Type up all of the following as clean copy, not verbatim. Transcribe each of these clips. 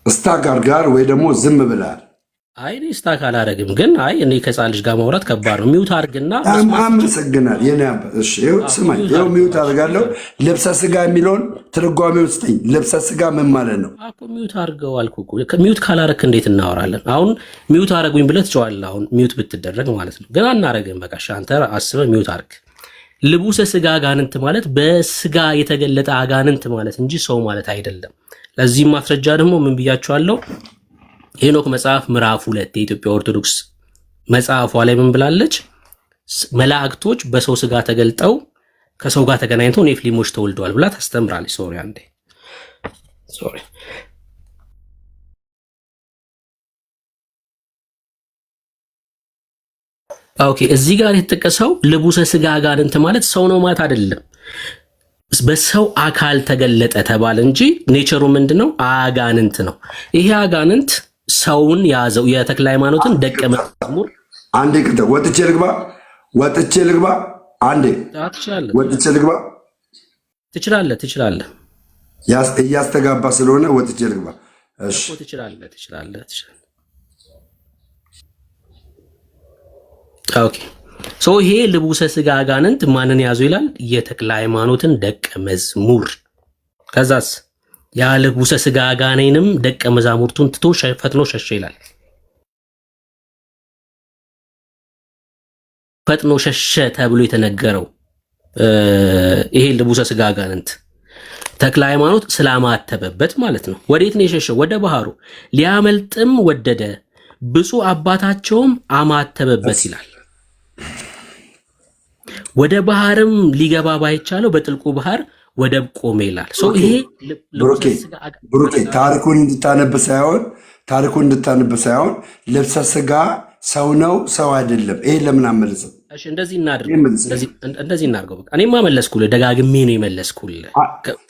ስታክ ጋር ወይ ደግሞ ዝም ብላል? አይ እኔ ስታክ አላደርግም፣ ግን አይ እኔ ከህፃን ልጅ ጋር ማውራት ከባድ ነው። ሚውት አድርግና አመሰግናል። የኔ እሺ፣ ይኸው ስማኝ፣ ይኸው ሚውት አድርጋለሁ። ልብሰ ስጋ የሚለውን ትርጓሜው ስጠኝ። ልብሰ ስጋ ምን ማለት ነው? አኮ ሚውት አድርገው አልኩህ እኮ። ሚውት ካላረክ እንዴት እናወራለን? አሁን ሚውት አደረጉኝ ብለህ ትጨዋለህ። አሁን ሚውት ብትደረግ ማለት ነው። ግን አናረግም። በቃ አንተ አስበህ ሚውት አድርግ። ልቡሰ ስጋ አጋንንት ማለት በስጋ የተገለጠ አጋንንት ማለት እንጂ ሰው ማለት አይደለም። ለዚህም ማስረጃ ደግሞ ምን ብያቸዋለሁ? ሄኖክ መጽሐፍ ምዕራፍ 2 የኢትዮጵያ ኦርቶዶክስ መጽሐፏ ላይ ምን ብላለች? መላእክቶች በሰው ስጋ ተገልጠው ከሰው ጋር ተገናኝተው ኔፍሊሞች ተወልደዋል ብላ ታስተምራለች። ሶሪ አንዴ ሶሪ። ኦኬ፣ እዚህ ጋር የተጠቀሰው ልቡሰ ስጋ አጋንንት ማለት ሰው ነው ማለት አይደለም። በሰው አካል ተገለጠ ተባለ እንጂ ኔቸሩ ምንድነው? አጋንንት ነው። ይሄ አጋንንት ሰውን ያዘው። የተክለ ሃይማኖትን ደቀ መዝሙር አንዴ ወጥቼ ልግባ አንዴ ወጥቼ ልግባ። ትችላለህ። እያስተጋባ ስለሆነ ወጥቼ ልግባ። እሺ ትችላለህ። ኦኬ ሶ ይሄ ልቡሰ ስጋ አጋንንት ማንን ያዙ ይላል? የተክለ ሃይማኖትን ደቀ መዝሙር። ከዛስ ያ ልቡሰ ስጋ አጋኔንም ደቀ መዛሙርቱን ትቶ ፈጥኖ ሸሸ ይላል። ፈጥኖ ሸሸ ተብሎ የተነገረው ይሄ ልቡሰ ስጋ አጋንንት ተክለ ሃይማኖት ስላማተበበት ማለት ነው። ወዴት ነው የሸሸው? ወደ ባህሩ ሊያመልጥም ወደደ፣ ብፁዕ አባታቸውም አማተበበት ይላል። ወደ ባህርም ሊገባ ባይቻለው በጥልቁ ባህር ወደብ ቆመ ይላል። ይሄ ብሩኬ ታሪኩን እንድታነብ ሳይሆን ልብሰ ስጋ ሰው ነው ሰው አይደለም። ይሄ ለምን አመለሰ? እሺ እንደዚህ እናድርገው። በቃ እኔማ መለስኩልህ፣ ደጋግሜ ነው የመለስኩልህ።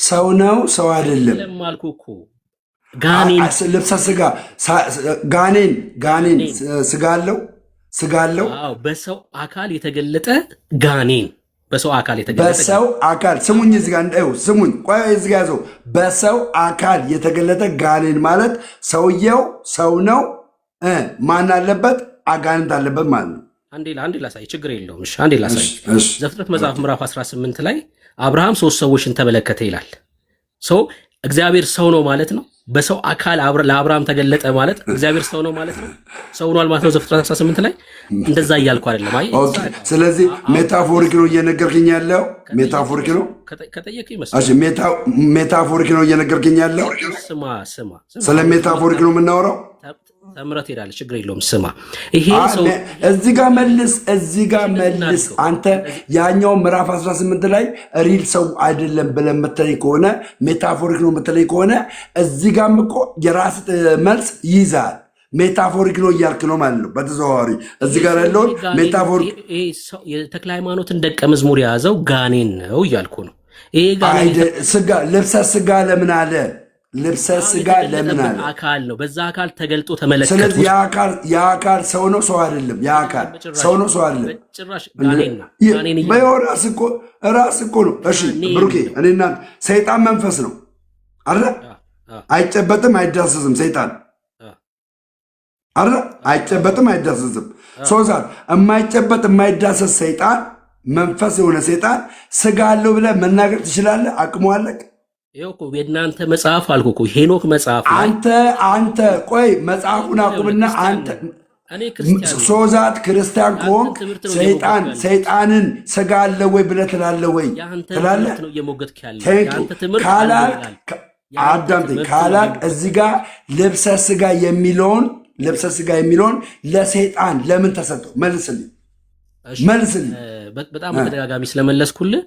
ሰው ነው ሰው አይደለም ለማልኩ እኮ ጋኔን ልብሰ ስጋ ጋኔን ስጋ አለው። አዎ በሰው አካል የተገለጠ ጋኔን በሰው አካል ስሙኝ፣ እዚህ ጋር ስሙኝ፣ ቆይ እዚህ ጋር ያዘው። በሰው አካል የተገለጠ ጋኔን ማለት ሰውየው ሰው ነው፣ ማን አለበት? አጋንንት አለበት ማለት ነው። አንዴ ላሳይ፣ ችግር የለውም። እሺ አንዴ ላሳይ። ዘፍጥረት መጽሐፍ ምዕራፍ 18 ላይ አብርሃም 3 ሰዎችን ተመለከተ ይላል። እግዚአብሔር ሰው ነው ማለት ነው። በሰው አካል ለአብርሃም ተገለጠ ማለት እግዚአብሔር ሰው ነው ማለት ነው። ሰው ሆኗል ማለት ነው። ዘፍጥረት 18 ላይ እንደዛ እያልኩ አይደለም። አይ ስለዚህ ሜታፎሪክ ነው እየነገርክኝ ያለው። ሜታፎሪክ ነው ከጠየቅኝ መስሎኝ። እሺ ሜታፎሪክ ነው እየነገርክኝ ያለው። ስማ ስለ ሜታፎሪክ ነው የምናወራው። ተምረት ሄዳለች፣ ችግር የለውም። ስማ ይሄ ሰው እዚህ ጋር መልስ። አንተ ያኛው ምዕራፍ 18 ላይ ሪል ሰው አይደለም ብለህ የምትለኝ ከሆነ ሜታፎሪክ ነው የምትለኝ ከሆነ እዚህ ጋርም እኮ የራስ መልስ ይይዛል። ሜታፎሪክ ነው እያልክ ነው ማለት ነው በተዘዋዋሪ። እዚህ ጋር ያለውን ሜታፎሪክ የተክለ ሃይማኖትን ደቀ መዝሙር የያዘው ጋኔን ነው እያልኩ ነው። ይሄ ልብሰ ስጋ ለምን አለ? ልብሰ ስጋ ለምን አለ? አካል ነው። በዛ አካል ተገልጦ ተመለከቱ። ስለዚህ የአካል ሰው ነው ሰው አይደለም። የአካል ሰው ነው ሰው አይደለም። ጭራሽ ጋኔን ነው። ራስ እኮ ነው። እሺ ብሩኬ፣ እኔና ሰይጣን መንፈስ ነው አይደል? አይጨበጥም አይዳሰስም። ሰይጣን አይደል? አይጨበጥም አይዳሰስም። ሶዛር የማይጨበጥ የማይዳሰስ ሰይጣን መንፈስ የሆነ ሰይጣን ስጋ አለው ብለህ መናገር ትችላለህ? አቅሙ አለቅ? ይኸው እኮ የእናንተ መጽሐፍ አልኩ እኮ ሄኖክ መጽሐፍ አንተ ቆይ መጽሐፉን አቁምና አንተ ሶዛት ክርስቲያን ከሆንክ ሰይጣንን ስጋ አለ ወይ ብለህ ትላለህ ወይ? ትላለህ? አዳምጠኝ ካላል እዚህ ጋር ልብሰ ስጋ የሚለውን ለሰይጣን ለምን ተሰጠው? መልስልኝ። በጣም በተደጋጋሚ ስለመለስኩልህ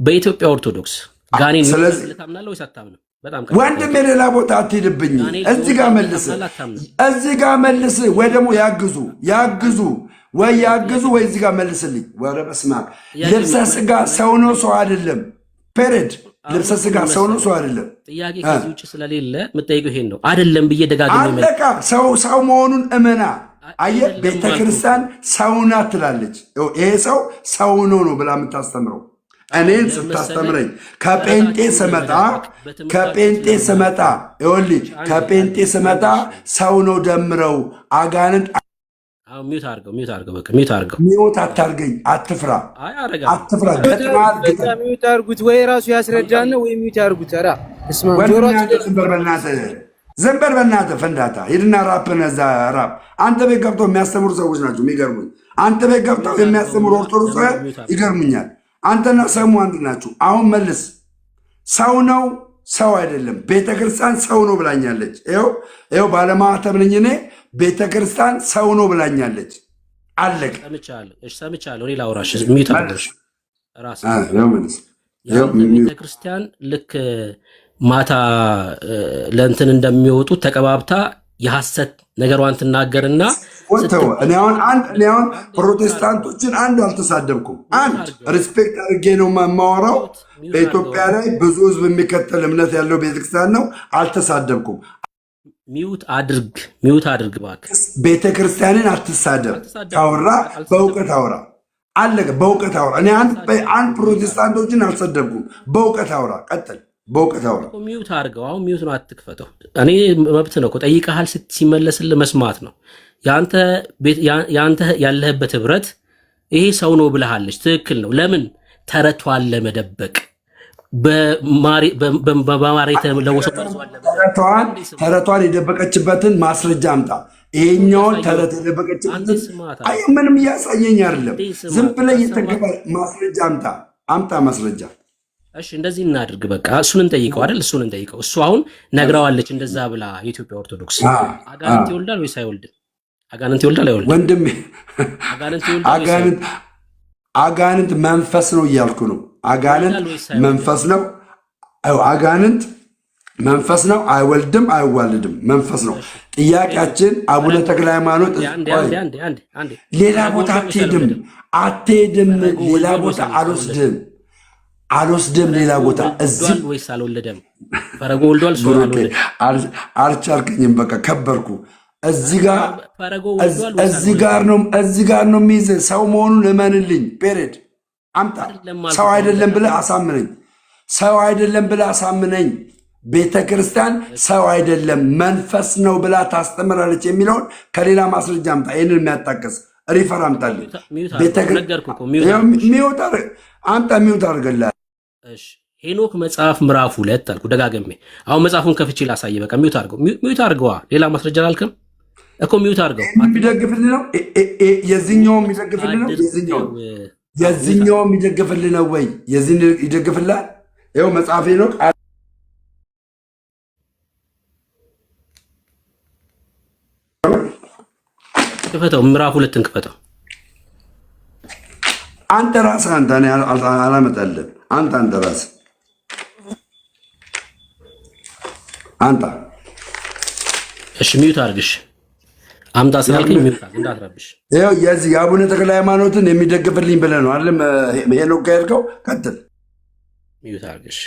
በኢትዮጵያ ኦርቶዶክስ ጋኔን ታምናለህ ወይስ አታምንም? ወንድም የሌላ ቦታ አትሄድብኝ። እዚህ ጋር መልስ ወይ ደግሞ ያግዙ ወይ እዚህ ጋር መልስልኝ። ወረ በስመ አብ። ልብሰ ስጋ ሰው ነው ሰው አይደለም። ፔሬድ ልብሰ ስጋ ሰው ነው ሰው አይደለም። ጥያቄ ከዚህ ውጭ ስለሌለ የምጠይቀው ይሄን ነው። አይደለም ብዬ ደጋግሜ አለቃ ሰው መሆኑን እመና። አየህ ቤተክርስቲያን ሰው ናት ትላለች። ይሄ ሰው ነው ብላ የምታስተምረው እኔን ስታስተምረኝ ከጴንጤ ስመጣ ሰው ነው ደምረው አጋንንት ሚውት አድርገው በቃ ሚውት አድርገው። ሚውት አታርገኝ፣ አትፍራ። ሚውት አድርጉት ወይ ራሱ ያስረዳን ነው ወይ ሚውት አድርጉት። ኧረ ዝም በል በእናትህ ፈንዳታ። ሂድና ራፕን እዛ ራፕ። አንተ ቤት ገብተው የሚያስተምሩ ሰዎች ናቸው የሚገርሙኝ። አንተ ቤት ገብተው የሚያስተምሩ ኦርቶዶክሳውያን ይገርሙኛል። አንተና ሰሙ አንድ ናችሁ። አሁን መልስ። ሰው ነው ሰው አይደለም። ቤተክርስቲያን ሰው ነው ብላኛለች። ይኸው ባለማህተብ ነኝ እኔ። ቤተክርስቲያን ሰው ነው ብላኛለች። አለቅ ሰምቻለሁ። ሌላ አውራሽ ሚውት አድርገሽ ቤተክርስቲያን ልክ ማታ ለእንትን እንደሚወጡት ተቀባብታ የሐሰት ነገሯን ትናገርና እኔ አሁን ፕሮቴስታንቶችን አንድ አልተሳደብኩም። አንድ ሪስፔክት አድርጌ ነው የማወራው። በኢትዮጵያ ላይ ብዙ ህዝብ የሚከተል እምነት ያለው ቤተክርስቲያን ነው። አልተሳደብኩም። ሚውት አድርግ እባክህ። ቤተክርስቲያንን አትሳደብ። ካወራ በእውቀት አውራ። አለቀ። በእውቀት አውራ። እኔ አንድ ፕሮቴስታንቶችን አልሰደብኩም። በእውቀት አውራ። ቀጥል። በእውቀት አውራ። ሚውት አድርገው። አሁን ሚውት ነው አትክፈተው። እኔ መብት ነው እኮ ጠይቀሃል። ሲመለስልህ መስማት ነው ያንተ ያለህበት ህብረት። ይሄ ሰው ነው ብለሃለች። ትክክል ነው። ለምን ተረቷን ለመደበቅ በማር የተለወሰው ተረቷን የደበቀችበትን ማስረጃ አምጣ። ይሄኛውን ተረት የደበቀችበትን ምንም እያሳየኝ አይደለም። ዝም ብለህ እየተገባ ማስረጃ አምጣ ማስረጃ። እሺ እንደዚህ እናድርግ። በቃ እሱን እንጠይቀው አይደል? እሱ አሁን ነግረዋለች እንደዛ ብላ። የኢትዮጵያ ኦርቶዶክስ አጋንንት ይወልዳል ወይስ አይወልድም? አጋንንት ይወልዳል አይወልድም? ወንድሜ አጋንንት መንፈስ ነው እያልኩ ነው። አጋንንት መንፈስ ነው። አጋንንት መንፈስ ነው። አይወልድም አይዋልድም፣ መንፈስ ነው። ጥያቄያችን አቡነ ተክለ ሃይማኖት ሌላ ቦታ አትሄድም። ሌላ ቦታ አልወስድም። ሌላ ቦታ እዚህ ወይስ አልወለደም? ፈረጎ ወልዷል። አልቻልከኝም። በቃ ከበርኩ። እዚህ ጋር ነው የሚይዝ። ሰው መሆኑን እመንልኝ። ፔሬድ አምጣ። ሰው አይደለም ብለህ አሳምነኝ። ቤተ ክርስቲያን ሰው አይደለም መንፈስ ነው ብላ ታስተምራለች የሚለውን ከሌላ ማስረጃ አምጣ። ይህንን የሚያጣቅስ ሪፈር አምጣልኝ። ሚውት አድርገላል። ሄኖክ መጽሐፍ ምዕራፍ 2 አልኩ ደጋግሜ። አሁን መጽሐፉን ከፍቼ ላሳየ። በቃ ሚውት አድርገዋ። ሌላ ማስረጃ አላልክም እኮ ሚውት አድርገው። የሚደግፍልህ ነው የዚህኛው የሚደግፍልህ ነው የዚህኛው የሚደግፍልህ ነው ወይ የዚህ ይደግፍልሃል? ይኸው መጽሐፌ ነው። ክፈተው፣ ምዕራፍ 2ን ክፈተው። አንተ ራስህ አላመጣልህም። አንተ ራስህ እሺ ሚውት አድርግሽ። አምጣ ስላልከኝ ሚውት አድርግ እንዳትረብሽ። ይኸው የዚህ የአቡነ ተክለ ሃይማኖትን የሚደግፍልኝ ብለህ ነው አይደለም? ሄኖክ ጋር ያልከው። ቀጥል። ሚውት አድርግሽ።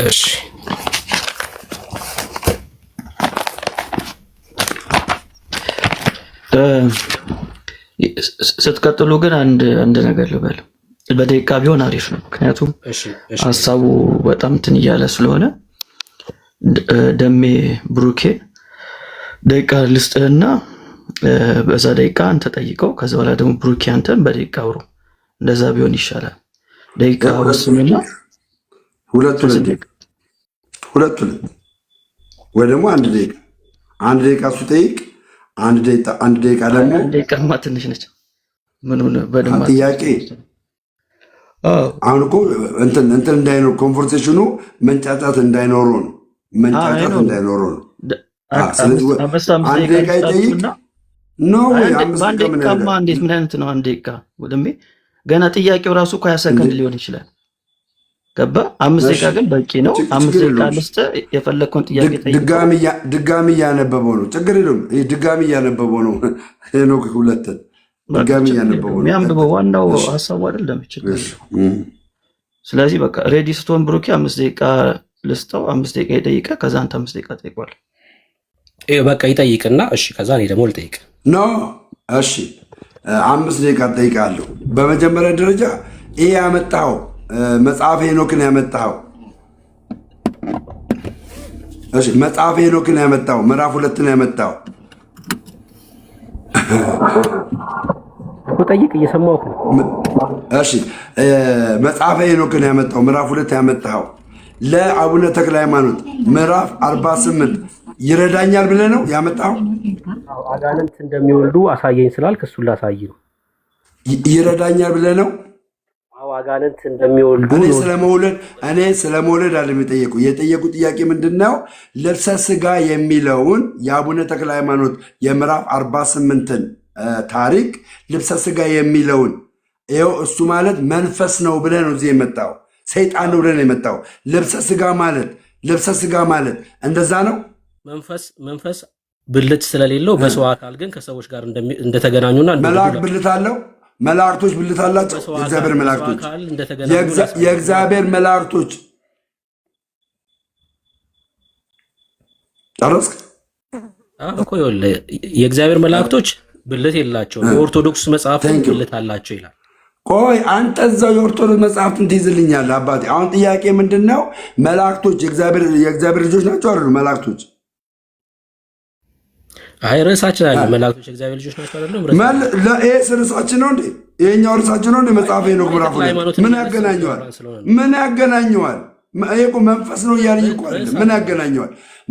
እሺ ስትቀጥሉ ግን አንድ ነገር ልበል። በደቂቃ ቢሆን አሪፍ ነው። ምክንያቱም ሀሳቡ በጣም እንትን እያለ ስለሆነ ደሜ ብሩኬ ደቂቃ ልስጥህና በዛ ደቂቃ አንተ ጠይቀው፣ ከዛ በኋላ ደግሞ ብሩኬ አንተን በደቂቃ አውሩ። እንደዛ ቢሆን ይሻላል። ደቂቃ ወስኑና ሁለቱን ወይ ደግሞ አንድ ደቂቃ እሱ ጠይቅ። አንድ ደቂቃ ደግሞ ደቂቃማ ትንሽ ነች። ምን ሆነ በደማ ጥያቄ አሁን እኮ እንትን እንዳይኖር ኮንቨርሴሽኑ መንጫጫት እንዳይኖረው ነው። ስለዚህ አንድ ደቂቃ ይጠይቅ ነው ወይ አንድ ደቂቃማ? እንዴት ምን አይነት ነው አንድ ደቂቃ? ወደሜ ገና ጥያቄው ራሱ እኮ 20 ሰከንድ ሊሆን ይችላል። ገባ 5 ደቂቃ ግን በቂ ነው። 5 ደቂቃ ልስጥህ፣ የፈለግከውን ጥያቄ ጠይቅ። ድጋሚ እያነበበው ነው። ችግር የለውም። ድጋሚ እያነበበው ነው። ሄኖክ ሁለትን ድጋሚ እያነበበው ነው። የሚያንብበው ዋናው ሀሳቡ አይደለም ይችላል። ስለዚህ በቃ ሬዲ ስትሆን ብሩኬ 5 ደቂቃ ልስጠው፣ 5 ደቂቃ ይጠይቀ፣ ከዛ አንተ 5 ደቂቃ ጠይቋል። በቃ ይጠይቅና እሺ፣ ከዛ እኔ ደግሞ ልጠይቅ ኖ እሺ፣ 5 ደቂቃ ጠይቃለሁ። በመጀመሪያ ደረጃ ይሄ ያመጣው መጽሐፈ ሄኖክን ያመጣው እሺ፣ መጽሐፈ ሄኖክን ያመጣው ምዕራፍ 2ን ያመጣው እኮ ጠይቅ፣ እየሰማሁህ ነው። እሺ፣ መጽሐፈ ሄኖክን ያመጣው ምዕራፍ 2 ያመጣው ለአቡነ ተክለ ሃይማኖት ምዕራፍ 48 ይረዳኛል ብለህ ነው ያመጣው? አጋንንት እንደሚወልዱ አሳየኝ ስላልክ እሱን ላሳይ ነው። ይረዳኛል ብለህ ነው? አጋንንት እንደሚወልዱ እኔ ስለመውለድ አይደለም የጠየቁ ጥያቄ ምንድነው? ልብሰ ስጋ የሚለውን የአቡነ ተክለ ሃይማኖት የምዕራፍ 48ን ታሪክ ልብሰ ስጋ የሚለውን ይኸው እሱ ማለት መንፈስ ነው ብለህ ነው እዚህ የመጣው። ሰይጣን ነው ብለህ ነው የመጣው። ልብሰ ስጋ ማለት እንደዛ ነው። መንፈስ ብልት ስለሌለው በሰው አካል ግን ከሰዎች ጋር እንደተገናኙና መላእክት ብልት አለው። መላእክቶች ብልት አላቸው። የእግዚአብሔር መላእክቶች ጨረስክ እኮ? የእግዚአብሔር መላእክቶች ብልት የላቸውም። የኦርቶዶክስ መጽሐፍ ብልት አላቸው ይላል። ቆይ አንተ እዛው የኦርቶዶክስ መጽሐፍትን ትይዝልኛለህ አባቴ። አሁን ጥያቄ ምንድን ነው? መላእክቶች የእግዚአብሔር ልጆች ናቸው አይደሉ? መላእክቶች አይ ርዕሳችን አለ። መላእክቶች የእግዚአብሔር ልጆች ናቸው አይደለም? ለኤስ ርዕሳችን ነው እንዴ? ይሄኛው ርዕሳችን ነው እንዴ? መጽሐፈ ሄኖክ ምዕራፍ 2 ምን ያገናኘዋል? ይሄ እኮ መንፈስ ነው እያለኝ እኮ አይደለም።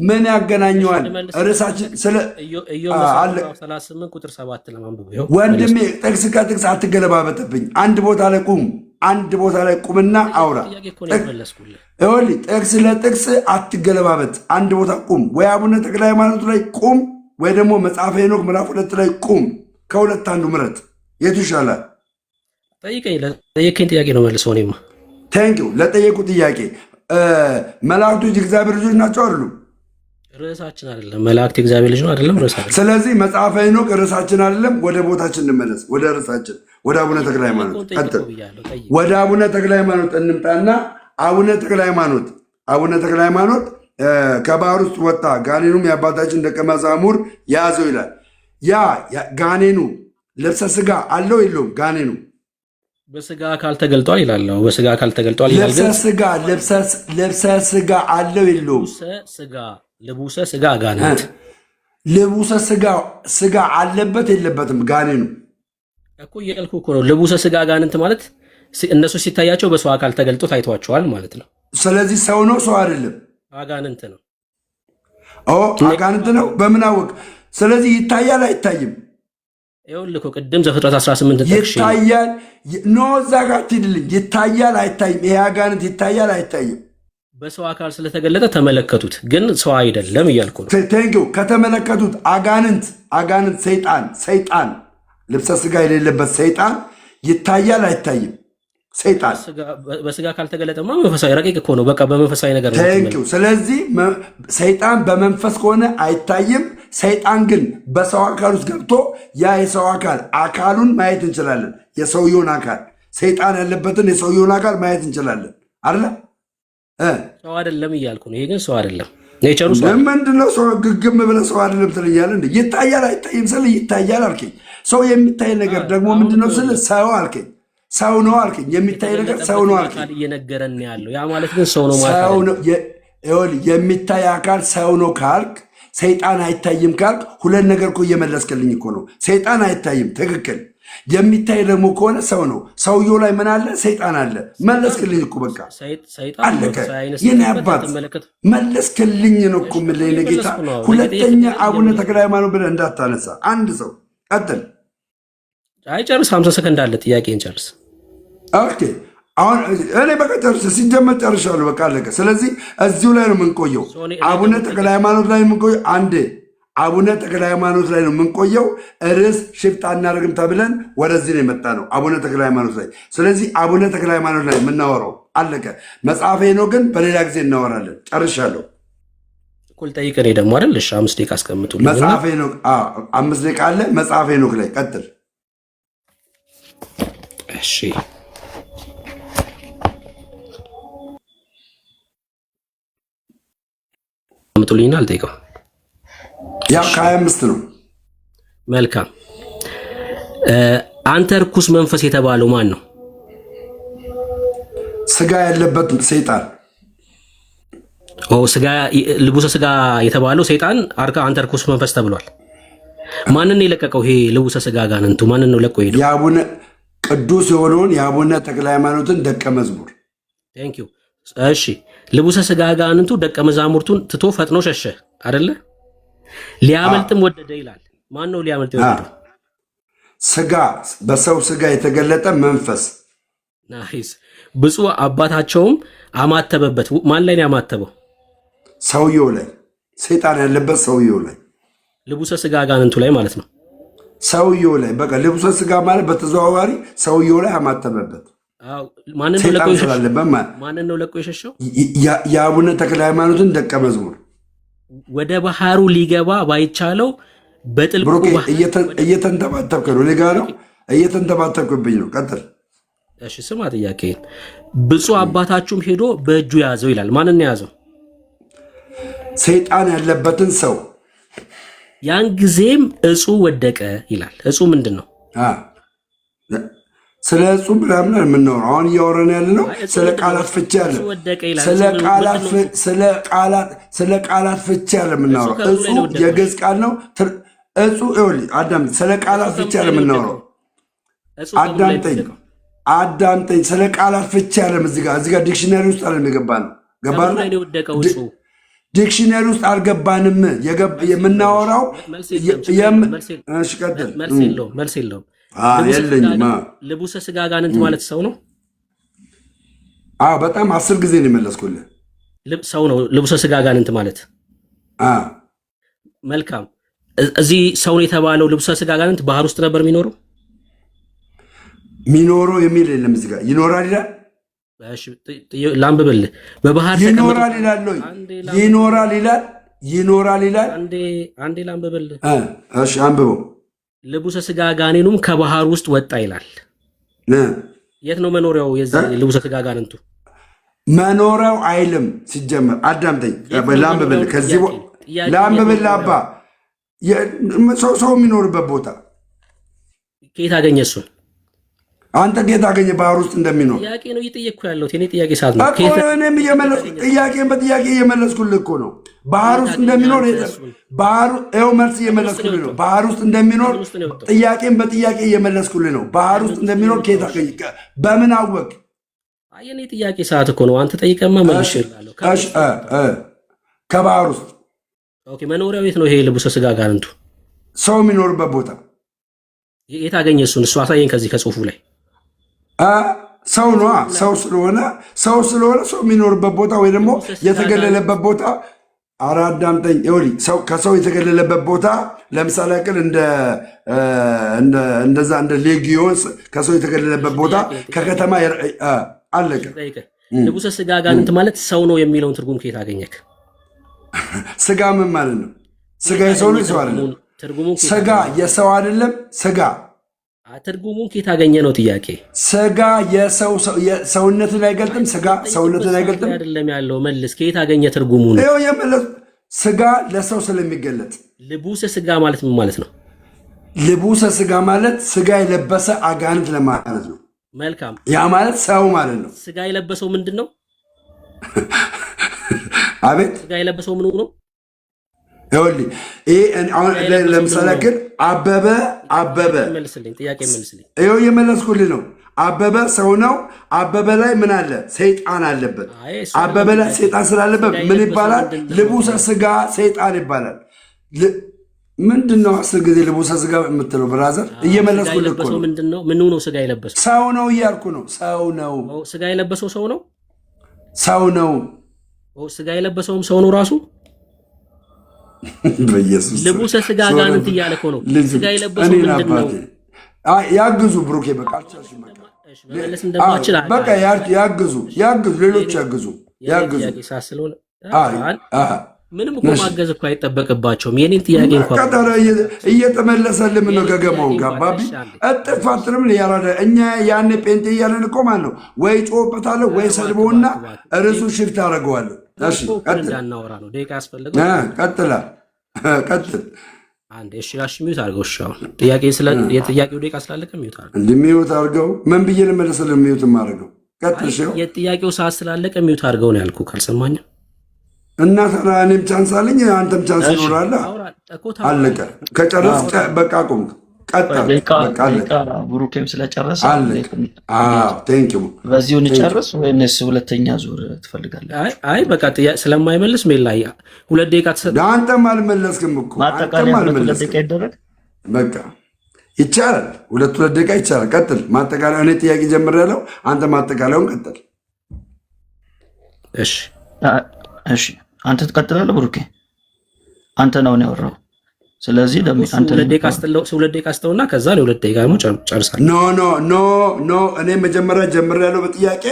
ምን ያገናኘዋል? ርዕሳችን ስለ አለ 38 ቁጥር 7 ለማንበብ ይኸው። ወንድሜ ጥቅስ ከጥቅስ አትገለባበጥብኝ። አንድ ቦታ ላይ ቁምና አውራ። ጥቅስ ለጥቅስ አትገለባበጥ። አንድ ቦታ ቁም። ወይ አቡነ ተክለ ሃይማኖት ላይ ቁም፣ ወይ ደግሞ መጽሐፈ ሄኖክ ምዕራፍ 2 ላይ ቁም። ከሁለት አንዱ ምረጥ። የቱ ይሻላል? ጠየቀኝ ጥያቄ ነው መልሰው። እኔማ ቴንኪው ለጠየቁ ጥያቄ። መላእክቶች የእግዚአብሔር ልጆች ናቸው አይደሉም? ርዕሳችን አይደለም። መላእክት የእግዚአብሔር ልጅ ነው አይደለም? ርዕስ አይደለም። ስለዚህ መጽሐፈ ሄኖክ ርዕሳችን አይደለም። ወደ ቦታችን እንመለስ። ወደ ርዕሳችን ወደ አቡነ ተክለ ሃይማኖት ቀጥል። ወደ አቡነ ተክለ ሃይማኖት እንምጣና አቡነ ተክለ ሃይማኖት ከባህር ውስጥ ወጣ፣ ጋኔኑም የአባታችን ደቀ መዛሙር ያዘው ይላል። ያ ጋኔኑ ልብሰ ስጋ አለው የለውም? ጋኔኑ በስጋ አካል ተገልጧል ይላል። በስጋ አካል ተገልጧል ይላል። ልብሰ ስጋ አለው የለውም? ልቡሰ ስጋ አጋንንት ልቡሰ ስጋ አለበት የለበትም? ጋኔኑ እኮ እያልኩህ እኮ ነው። ልቡሰ ስጋ አጋንንት ማለት እነሱ ሲታያቸው በሰው አካል ተገልጦ ታይቷቸዋል ማለት ነው። ስለዚህ ሰው ነው፣ ሰው አይደለም? አጋንንት ነው። አጋንንት ነው። በምን አወቅ? ስለዚህ ይታያል አይታይም? ይኸውልህ እኮ ቅድም ዘፍጥረት 18 ይታያል። ኖ እዛ ጋር ትድልኝ። ይታያል አይታይም? ይሄ አጋንንት ይታያል አይታይም? በሰው አካል ስለተገለጠ ተመለከቱት፣ ግን ሰው አይደለም እያልኩ ነው። ቴንኪው። ከተመለከቱት አጋንንት ሰይጣን ልብሰ ስጋ የሌለበት ሰይጣን ይታያል አይታይም? ሰይጣን በስጋ ካልተገለጠማ መንፈሳዊ ረቂቅ እኮ ነው። በቃ በመንፈሳዊ ነገር ነው። ቴንኪው። ስለዚህ ሰይጣን በመንፈስ ከሆነ አይታይም። ሰይጣን ግን በሰው አካል ውስጥ ገብቶ ያ የሰው አካሉን ማየት እንችላለን። የሰውየውን አካል ሰይጣን ያለበትን የሰውየውን አካል ማየት እንችላለን አይደለ? ሰው አይደለም እያልኩ ነው። ይሄ ግን ሰው አይደለም። ኔቸሩ ሰው ምንድነው? ሰው ግግም ብለህ ሰው አይደለም ትለኛለህ እንዴ? ይታያል አይታይም ስል ይታያል አልከኝ። ሰው የሚታይ ነገር ደግሞ ምንድነው ስል ሰው አልከኝ። ሰው ነው አልከኝ። የሚታይ ነገር ሰው ነው አልከኝ። እየነገረን ያለው ያ ማለት ግን ሰው ነው ማለት ነው። የሚታይ አካል ሰው ነው ካልክ፣ ሰይጣን አይታይም ካልክ፣ ሁለት ነገር እኮ እየመለስክልኝ እኮ ነው። ሰይጣን አይታይም ትክክል። የሚታይ ደግሞ ከሆነ ሰው ነው። ሰውየው ላይ ምን አለ? ሰይጣን አለ። መለስክልኝ እኮ በቃ አለቀ። የኔ አባት መለስክልኝ ነው እኮ የምልህ የኔ ጌታ። ሁለተኛ አቡነ ተክለ ሃይማኖት ብለህ እንዳታነሳ። አንድ ሰው ቀጥል። ጨርስ። 50 ሰከንድ አለ። ጥያቄን ጨርስ። ኦኬ አሁን እኔ በቃ ጨርስ። ሲጀመር ጨርሻለሁ። በቃ አለቀ። ስለዚህ እዚሁ ላይ ነው የምንቆየው። አቡነ ተክለ ሃይማኖት ላይ የምንቆየው አቡነ ተክለ ሃይማኖት ላይ ነው የምንቆየው። ርዕስ ሽፍት አናደርግም ተብለን ወደዚህ ነው የመጣ ነው፣ አቡነ ተክለ ሃይማኖት ላይ። ስለዚህ አቡነ ተክለ ሃይማኖት ላይ የምናወራው አለቀ። መጽሐፈ ሄኖክ ግን በሌላ ጊዜ እናወራለን። ጨርሻለሁ። እኩል ጠይቅ። እኔ ደግሞ አይደል? እሺ 5 ደቂቃ አስቀምጡልኝ። መጽሐፈ ሄኖክ 5 ደቂቃ አለ። መጽሐፈ ሄኖክ ላይ ቀጥል። እሺ አምጡልኝና አልጠይቀው። ያው ከ25 ነው። መልካም። አንተ ርኩስ መንፈስ የተባለው ማን ነው? ስጋ ያለበት ሰይጣን። ስጋ ልቡሰ ስጋ የተባለው ሰይጣን አንተ ርኩስ መንፈስ ተብሏል። ማንን ነው የለቀቀው? ይሄ ልቡሰ ስጋ ጋንንቱ ማንን ነው ለቆ ሄደው? የአቡነ ቅዱስ የሆነውን የአቡነ ተክለ ሃይማኖትን ደቀ መዝሙር። ቴንክ ዩ። እሺ ልቡሰ ስጋ ጋንንቱ ደቀ መዛሙርቱን ትቶ ፈጥኖ ሸሸ አይደለ? ሊያመልጥም ወደደ ይላል። ማን ነው ሊያመልጥ የወደደው? ስጋ፣ በሰው ስጋ የተገለጠ መንፈስ። ናይስ። ብፁዕ አባታቸውም አማተበበት። ማን ላይ ነው ያማተበው? ሰውየው ላይ፣ ሰይጣን ያለበት ሰውየው ላይ፣ ልቡሰ ስጋ ጋንንቱ ላይ ማለት ነው። ሰውየው ላይ በቃ ልቡሰ ስጋ ማለት በተዘዋዋሪ ሰውየው ላይ አማተበበት። ማንን ነው ለቆ የሸሸው? የአቡነ ተክለ ሃይማኖትን ደቀ መዝሙር። ወደ ባህሩ ሊገባ ባይቻለው በጥልቁ እየተንተባተብክ ነው። ሊጋ ነው እየተንተባተብክብኝ ነው። ቀጥል። እሺ ስማ ጥያቄን። ብፁዕ አባታችሁም ሄዶ በእጁ ያዘው ይላል። ማንን የያዘው? ሰይጣን ያለበትን ሰው። ያን ጊዜም እጹ ወደቀ ይላል። እጹ ምንድን ነው? ስለ እጹ ምናምን የምናወራው አሁን እያወራን ያለ ነው። ስለ ቃላት ፍቺ ያለ ስለ ቃላት ፍቺ ያለ የምናወራው። እጹ የግዕዝ ቃል ነው። እጹ ይኸውልህ አዳም፣ ስለ ቃላት ፍቺ ያለ የምናወራው። አዳምጠኝ። ስለ ቃላት ፍቺ ያለ እዚህ ጋር ዲክሽነሪ ውስጥ አለ የገባ ነው። ገባህ? ዲክሽነሪ ውስጥ አልገባንም። የምናወራው መልስ የለውም። ልቡሰ ስጋ ጋንንት ማለት ሰው ነው። በጣም 10 ጊዜ ነው የመለስኩልህ። ሰው ነው ልቡሰ ስጋ ጋንንት ማለት። መልካም። እዚህ ሰው ነው የተባለው ልቡሰ ስጋ ጋንንት ባህር ውስጥ ነበር የሚኖረው የሚል የለም። እዚህ ጋር ይኖራል ይላል። ላንብብልህ። በባህር ይኖራል ይላል። አንዴ ላንብብልህ። እሺ አንብበው። ልቡሰ ስጋ ጋኔኑም ከባህር ውስጥ ወጣ ይላል። የት ነው መኖሪያው የዚህ ልቡሰ ስጋ ጋንንቱ? መኖሪያው አይልም ሲጀመር። አዳምጠኝ፣ ላንብብልህ። ከዚህ ላንብብልህ። አባ ሰው የሚኖርበት ቦታ ከየት አገኘ እሱን? አንተ ጌታ አገኘ ባህር ውስጥ እንደሚኖር ጥያቄ ነው እየጠየቅኩ ያለሁት። የኔ ጥያቄ ሰዓት ነው። እኔም ጥያቄን በጥያቄ እየመለስኩልህ እኮ ነው። ባህር ውስጥ እንደሚኖር ይኸው መልስ እየመለስኩልህ ነው። ባህር ውስጥ እንደሚኖር ጥያቄን በጥያቄ እየመለስኩልህ ነው። ባህር ውስጥ እንደሚኖር ከየት አገኘ? በምን አወቅ? የኔ ጥያቄ ሰዓት እኮ ነው። አንተ ጠይቀማ መልሽ ይላለሁ። ከባህር ውስጥ መኖሪያው የት ነው? ይሄ ልቡሰ ስጋ ጋንንቱ ሰው የሚኖርበት ቦታ የት አገኘ እሱን? እሱ አሳየኝ ከዚህ ከጽሁፉ ላይ። ሰው ነዋ። ሰው ስለሆነ ሰው የሚኖርበት ቦታ ወይ ደግሞ የተገለለበት ቦታ። አዳምጠኝ። ሰው ከሰው የተገለለበት ቦታ ለምሳሌ ያክል እንደዛ እንደ ሌጊዮን ከሰው የተገለለበት ቦታ ከከተማ አለቀ። ልቡሰ ስጋ ጋንንት ማለት ሰው ነው የሚለውን ትርጉም ከየት አገኘክ? ስጋ ምን ማለት ነው? ስጋ የሰው ነው የሰው አይደለም? ስጋ የሰው አይደለም። ስጋ ትርጉሙን ከየት አገኘ ነው ጥያቄ። ስጋ ሰውነትን አይገልጥም። ስጋ ሰውነትን አይገልጥም አይደለም ያለው። መልስ። ከየት አገኘ ትርጉሙን? ስጋ ለሰው ስለሚገለጥ። ልቡሰ ስጋ ማለት ምን ማለት ነው? ልቡሰ ስጋ ማለት ስጋ የለበሰ አጋንንት ለማለት ነው። መልካም። ያ ማለት ሰው ማለት ነው። ስጋ የለበሰው ምንድን ነው? አቤት። ስጋ የለበሰው ምኑ ነው? ይኸውልህ ለምሳሌ ግን አበበ ይኸው እየመለስኩልህ ነው። አበበ ሰው ነው። አበበ ላይ ምን አለ? ሰይጣን አለበት። አበበ ላይ ሰይጣን ስላለበት ምን ይባላል? ልቡሰ ስጋ ሰይጣን ይባላል። ምንድን ነው 10 ጊዜ ልቡሰ ስጋ የምትለው? ብራዘር እየመለስኩልህ እኮ ነው። ምኑ ነው ስጋ የለበሰው? ሰው ነው እያልኩ ነው። ሰው ነው። ስጋ የለበሰው ሰው ነው። ሰው ነው። ስጋ የለበሰውም ሰው ነው ራሱ። በኢየሱስ ልቡሰ ስጋ ጋንንት እያለ እኮ ነው። ስጋ የለበሰው ምንድን ነው? ያግዙ ብሩኬ በቃ መመለስ እንደማችል በቃ ያግዙ ሌሎች ያግዙ ጥያቄ ሳስለሆነ ምንም እኮ ማገዝ እኮ አይጠበቅባቸውም። የኔን ጥያቄ እንኳን ቀጠረ እየተመለሰልም ነው ገገማው ጋባቢ እጥፋትንም ያራዳ እኛ ያኔ ጴንጤ እያለን እኮ ማለት ነው ወይ ጮህበታለሁ ወይ ሰድቦና ርዕሱ ሽፍት አደርገዋለሁ። እሺ እንዳናወራ ነው ደቂቃ ያስፈልገው። ቀጥል አንዴ እሺ ሚዩት አድርገው። እሺ አሁን ጥያቄ የጥያቄው ደቂቃ ስላለቀ ሚዩት አድርገው። ሚዩት አድርገው ምን ብዬ ልመለስልህ? ሚዩት ማድረገው ቀጥል። እሺ የጥያቄው ሰዓት ስላለቀ ሚዩት አድርገው ነው ያልኩህ። ካልሰማኝ እና ታዲያ እኔም ቻንስ አለኝ አንተም ቻንስ ይኖራል። አለቀ። ከጨረስ በቃ ቁም። ብሩኬም ስለጨረሰ በዚሁ እንጨርስ ወይስ ሁለተኛ ዙር ትፈልጋለህ? አይ በቃ ስለማይመልስ ሜላ 2 ደቂቃ ተሰጠ። አንተም አልመለስክም እኮ ማጠቃለያ 2 ደቂቃ ይደረግ። በቃ ይቻላል። 2 ደቂቃ ይቻላል። ቀጥል። ማጠቃለያ እኔ ጥያቄ ጀምሬያለሁ። አንተ ማጠቃለያውን ቀጥል። እሺ አንተ ትቀጥላለህ ብሩኬ። አንተ ነው ያወራው። ስለዚህ አንተ 2 ደቂቃ አስተውና ከዛ ለ2 ደቂቃ ደግሞ ጨርሳለሁ። ኖ እኔ መጀመሪያ ጀምሬያለሁ በጥያቄ።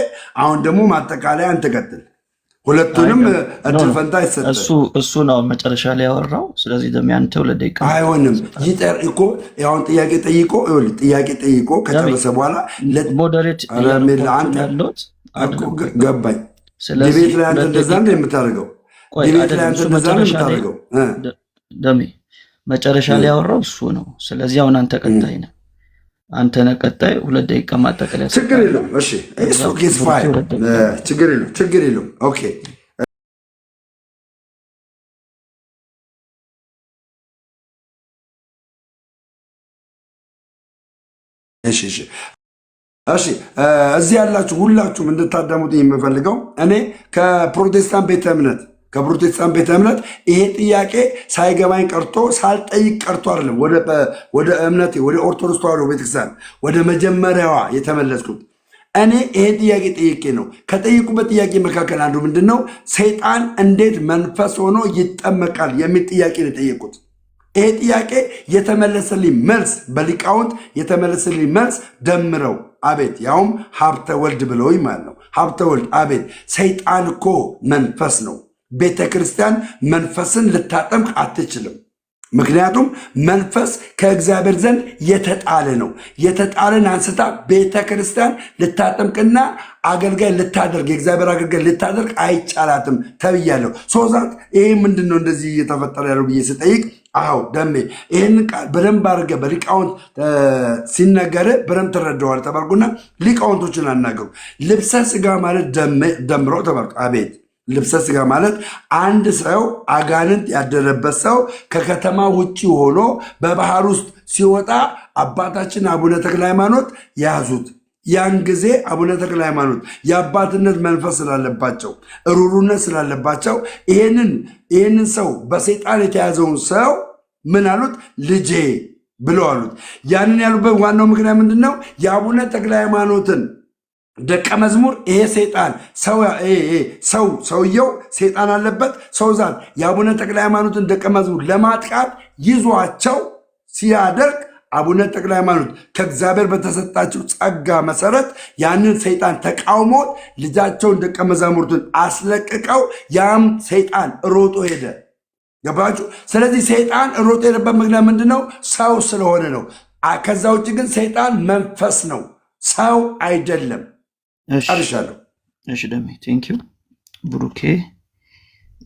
አሁን ደግሞ ማጠቃለያ አንተ ቀጥል። ሁለቱንም እድል ፈንታ ይሰጣል። እሱ ነው መጨረሻ ላይ ያወራው። ስለዚህ አንተ 2 ደቂቃ አይሆንም። ይጠር እኮ ያውን ጥያቄ ጠይቆ ከጨረሰ በኋላ ሞዴሬት ያለው ገባኝ። ቤት ላይ አንተ እንደዛ ነው የምታደርገው። ደሜ መጨረሻ ላይ ያወራው እሱ ነው። ስለዚህ አሁን አንተ ቀጣይ ነህ። አንተ ነህ ቀጣይ። 2 ደቂቃ ማጠቃለያ። ችግር የለውም። እሺ ችግር የለውም። ኦኬ እሺ እዚህ ያላችሁ ሁላችሁም እንድታዳሙት የምፈልገው እኔ ከፕሮቴስታንት ቤተ እምነት ይሄ ጥያቄ ሳይገባኝ ቀርቶ ሳልጠይቅ ቀርቶ አይደለም። ወደ እምነቴ ወደ ኦርቶዶክስ ተዋሕዶ ቤተክርስቲያን ወደ መጀመሪያዋ የተመለስኩት እኔ ይሄን ጥያቄ ጠይቄ ነው። ከጠይቁበት ጥያቄ መካከል አንዱ ምንድን ነው? ሰይጣን እንዴት መንፈስ ሆኖ ይጠመቃል የሚል ጥያቄ ነው የጠየቁት። ይሄ ጥያቄ የተመለሰልኝ መልስ በሊቃውንት የተመለሰልኝ መልስ ደምረው አቤት ያውም ሀብተ ወልድ ብለውኝ ማለት ነው። ሀብተ ወልድ አቤት ሰይጣን እኮ መንፈስ ነው። ቤተ ክርስቲያን መንፈስን ልታጠምቅ አትችልም። ምክንያቱም መንፈስ ከእግዚአብሔር ዘንድ የተጣለ ነው። የተጣለን አንስታ ቤተ ክርስቲያን ልታጠምቅና አገልጋይ ልታደርግ የእግዚአብሔር አገልጋይ ልታደርግ አይቻላትም ተብያለሁ። ሶዛት ይሄ ምንድን ነው እንደዚህ እየተፈጠረ ያለው ብዬ ስጠይቅ አዎ ደሜ ይህን ቃል በደንብ አድርገህ በሊቃውንት ሲነገር በደንብ ትረዳዋል ተባልኩና ሊቃውንቶችን አናገሩ። ልብሰ ስጋ ማለት ደምረው ተባልኩ። አቤት ልብሰ ስጋ ማለት አንድ ሰው አጋንንት ያደረበት ሰው ከከተማ ውጭ ሆኖ በባህር ውስጥ ሲወጣ አባታችን አቡነ ተክለ ሃይማኖት ያዙት። ያን ጊዜ አቡነ ተክለ ሃይማኖት የአባትነት መንፈስ ስላለባቸው ሩሩነት ስላለባቸው ይህንን ሰው በሰይጣን የተያዘውን ሰው ምን አሉት? ልጄ ብለው አሉት። ያንን ያሉበት ዋናው ምክንያት ምንድን ነው? የአቡነ ተክለ ሃይማኖትን ደቀ መዝሙር ይሄ ሰይጣን ሰውየው ሰይጣን አለበት። ሰው ዛት የአቡነ ተክለ ሃይማኖትን ደቀ መዝሙር ለማጥቃት ይዟቸው ሲያደርግ አቡነ ተክለ ሃይማኖት ከእግዚአብሔር በተሰጣቸው ጸጋ መሰረት ያንን ሰይጣን ተቃውሞት ልጃቸውን ደቀ መዛሙርቱን አስለቅቀው ያም ሰይጣን ሮጦ ሄደ። ገባችሁ? ስለዚህ ሰይጣን ሮጦ ሄደበት ምክንያት ምንድን ነው? ሰው ስለሆነ ነው። ከዛ ውጭ ግን ሰይጣን መንፈስ ነው፣ ሰው አይደለም። ጨርሻለሁ። እሺ ደሜ ቴንኪው። ብሩኬ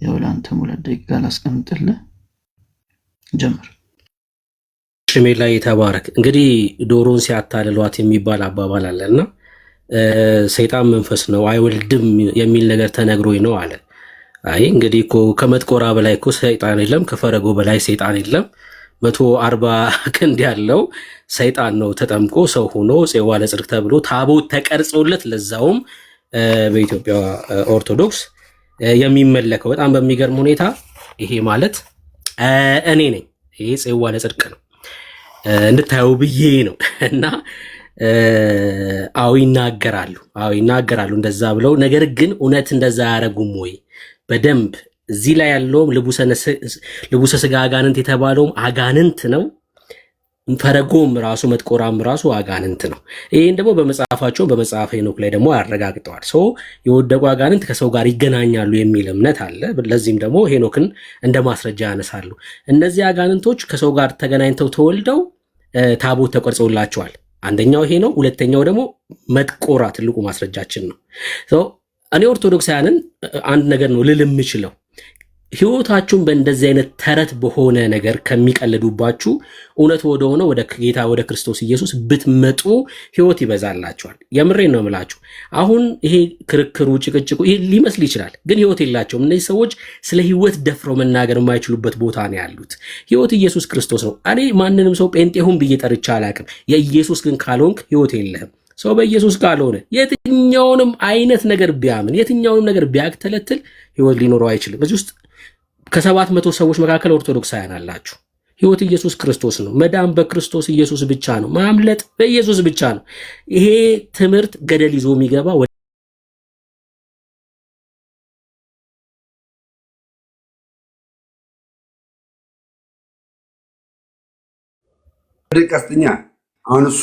ያው ለአንተም 2 ደቂቃ ላስቀምጥልህ። ጀምር። ሽሜ ላይ የተባረክ። እንግዲህ ዶሮን ሲያታልሏት የሚባል አባባል አለና ሰይጣን መንፈስ ነው አይወልድም የሚል ነገር ተነግሮኝ ነው አለ። አይ እንግዲህ እኮ ከመጥቆራ በላይ እኮ ሰይጣን የለም፣ ከፈረጎ በላይ ሰይጣን የለም። 140 ክንድ ያለው ሰይጣን ነው ተጠምቆ ሰው ሆኖ ጽዋ ለጽድቅ ተብሎ ታቦት ተቀርጾለት ለዛውም በኢትዮጵያ ኦርቶዶክስ የሚመለከው በጣም በሚገርም ሁኔታ ይሄ ማለት እኔ ነኝ። ይሄ ጽዋ ለጽድቅ ነው እንድታየው ብዬ ነው። እና አዎ ይናገራሉ እንደዛ ብለው። ነገር ግን እውነት እንደዛ ያደረጉም ወይ? በደንብ እዚህ ላይ ያለውም ልቡሰ ስጋ አጋንንት የተባለውም አጋንንት ነው። ፈረጎም ራሱ መጥቆራም ራሱ አጋንንት ነው። ይህን ደግሞ በመጽሐፋቸው በመጽሐፈ ሄኖክ ላይ ደግሞ ያረጋግጠዋል። ሰው የወደቁ አጋንንት ከሰው ጋር ይገናኛሉ የሚል እምነት አለ። ለዚህም ደግሞ ሄኖክን እንደ ማስረጃ ያነሳሉ። እነዚህ አጋንንቶች ከሰው ጋር ተገናኝተው ተወልደው ታቦት ተቀርጾላቸዋል። አንደኛው ይሄ ነው። ሁለተኛው ደግሞ መጥቆራ ትልቁ ማስረጃችን ነው። እኔ ኦርቶዶክሳውያንን አንድ ነገር ነው ልል የምችለው፣ ህይወታችሁን በእንደዚህ አይነት ተረት በሆነ ነገር ከሚቀልዱባችሁ እውነት ወደሆነ ወደ ጌታ ወደ ክርስቶስ ኢየሱስ ብትመጡ ህይወት ይበዛላችኋል። የምሬን ነው የምላችሁ። አሁን ይሄ ክርክሩ፣ ጭቅጭቁ ይሄ ሊመስል ይችላል፣ ግን ህይወት የላቸውም። እነዚህ ሰዎች ስለ ህይወት ደፍረው መናገር የማይችሉበት ቦታ ነው ያሉት። ህይወት ኢየሱስ ክርስቶስ ነው። እኔ ማንንም ሰው ጴንጤሁን ብዬ ጠርቻ አላቅም። የኢየሱስ ግን ካልሆንክ ህይወት የለህም። ሰው በኢየሱስ ካልሆነ የትኛውንም አይነት ነገር ቢያምን የትኛውንም ነገር ቢያክተለትል ህይወት ሊኖረው አይችልም። እዚህ ውስጥ ከ700 ሰዎች መካከል ኦርቶዶክሳውያን አላችሁ። ህይወት ኢየሱስ ክርስቶስ ነው። መዳን በክርስቶስ ኢየሱስ ብቻ ነው። ማምለጥ በኢየሱስ ብቻ ነው። ይሄ ትምህርት ገደል ይዞ የሚገባ ወደ ቀስተኛ አሁን እሱ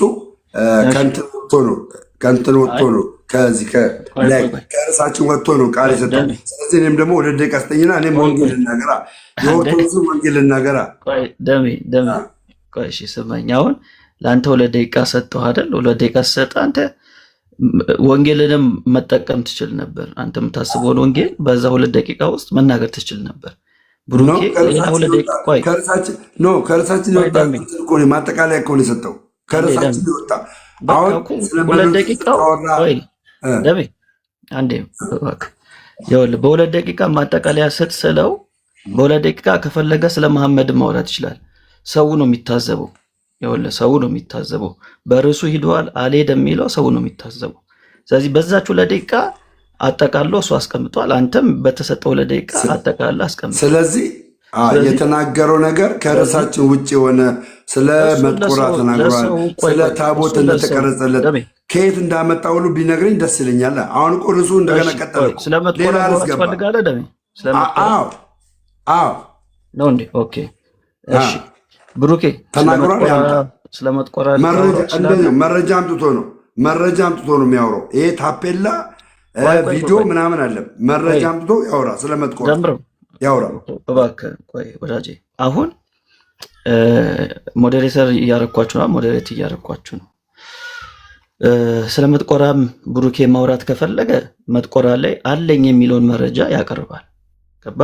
ከእንትን ወጥቶ ነው ከዚህ ከእርሳችን ወጥቶ ነው ቃል የሰጠው። ስለዚህ እኔም ደግሞ ወደ ደቀስተኝና እኔም ወንጌል ልናገራ የኦርቶዶክስ ወንጌል ልናገራ። ደሜ እሺ ስማኝ። አሁን ለአንተ 2 ደቂቃ ሰጠሁ አይደል? 2 ደቂቃ ሰጠ። አንተ ወንጌልንም መጠቀም ትችል ነበር። አንተ የምታስበውን ወንጌል በዛ 2 ደቂቃ ውስጥ መናገር ትችል ነበር። ብሩኬ ከእርሳችን ይወጣ እኮ ማጠቃለያ እኮ ነው የሰጠው። ከእርሳችን ይወጣ አሁን 2 ደቂቃ ደሜ አንዴ ይኸውልህ፣ በ2 ደቂቃ ማጠቃለያ ስትስለው በ2 ደቂቃ ከፈለገ ስለ መሐመድ ማውራት ይችላል። ሰው ነው የሚታዘበው። ይኸውልህ ሰው ነው የሚታዘበው። በርሱ ሂዷል አልሄደም የሚለው ሰው ነው የሚታዘበው። ስለዚህ በዛች 2 ደቂቃ አጠቃሎ እሱ አስቀምጧል። አንተም በተሰጠው 2 ደቂቃ አጠቃሎ አስቀምጧል። ስለዚህ የተናገረው ነገር ከርዕሳችን ውጭ የሆነ ስለ መጥቆራ ተናግሯል። ስለ ታቦት እንደተቀረጸለት ከየት እንዳመጣ ሁሉ ቢነግረኝ ደስ ይለኛል። አሁን እኮ ርዕሱ እንደገና ቀጠለ። ስለ መጥቆራ ያስፈልጋል ደሜ ነው እንዴ? ኦኬ እሺ ብሩኬ ተናግሯል። ስለ መጥቆራ መረጃ አምጥቶ ነው የሚያወራው። ይሄ ታፔላ ቪዲዮ ምናምን አለ። መረጃ አምጥቶ ያወራ ስለ መጥቆራ ያውራ። እባክህ ቆይ ወዳጄ፣ አሁን ሞዴሬተር እያረኳችሁ ነው። ሞዴሬት እያረኳችሁ ነው። ስለ መጥቆራም ብሩኬ ማውራት ከፈለገ መጥቆራ ላይ አለኝ የሚለውን መረጃ ያቀርባል። ገባ?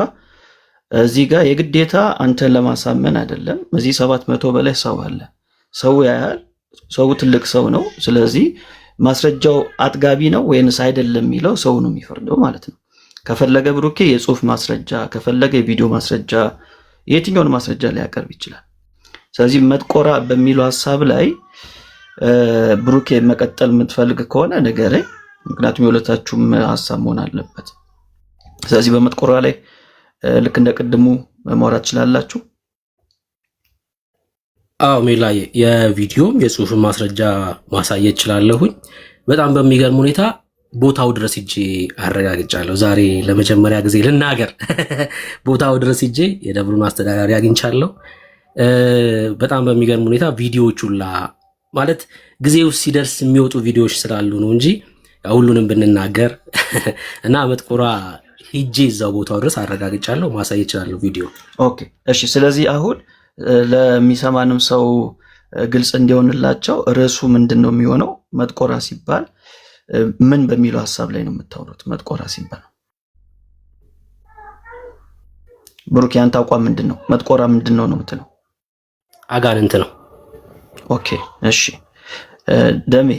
እዚህ ጋር የግዴታ አንተን ለማሳመን አይደለም። እዚህ 700 በላይ ሰው አለ። ሰው ያያል። ሰው ትልቅ ሰው ነው። ስለዚህ ማስረጃው አጥጋቢ ነው ወይንስ አይደለም የሚለው ሰው ነው የሚፈርደው ማለት ነው። ከፈለገ ብሩኬ የጽሁፍ ማስረጃ፣ ከፈለገ የቪዲዮ ማስረጃ፣ የትኛውን ማስረጃ ሊያቀርብ ይችላል። ስለዚህ መጥቆራ በሚለው ሐሳብ ላይ ብሩኬ መቀጠል የምትፈልግ ከሆነ ንገረኝ። ምክንያቱም የሁለታችሁም ሐሳብ መሆን አለበት። ስለዚህ በመጥቆራ ላይ ልክ እንደ ቅድሙ ማውራት ትችላላችሁ። አዎ ሜላዬ፣ የቪዲዮም የጽሁፍ ማስረጃ ማሳየት እችላለሁኝ። በጣም በሚገርም ሁኔታ ቦታው ድረስ ሂጄ አረጋግጫለሁ። ዛሬ ለመጀመሪያ ጊዜ ልናገር ቦታው ድረስ ሂጄ የደብሩን አስተዳዳሪ አግኝቻለሁ። በጣም በሚገርም ሁኔታ ቪዲዮዎቹላ ማለት ጊዜው ሲደርስ የሚወጡ ቪዲዮዎች ስላሉ ነው እንጂ ሁሉንም ብንናገር እና መጥቆራ ሂጄ እዛው ቦታው ድረስ አረጋግጫለሁ። ማሳየት እችላለሁ ቪዲዮ። ኦኬ እሺ። ስለዚህ አሁን ለሚሰማንም ሰው ግልጽ እንዲሆንላቸው ርዕሱ ምንድን ነው የሚሆነው? መጥቆራ ሲባል ምን በሚለው ሐሳብ ላይ ነው የምታወሩት? መጥቆራ ሲባል ብሩክ ያንተ አቋም ምንድን ነው? መጥቆራ ምንድን ነው የምትለው? አጋንንት ነው። ኦኬ እሺ። ደሜ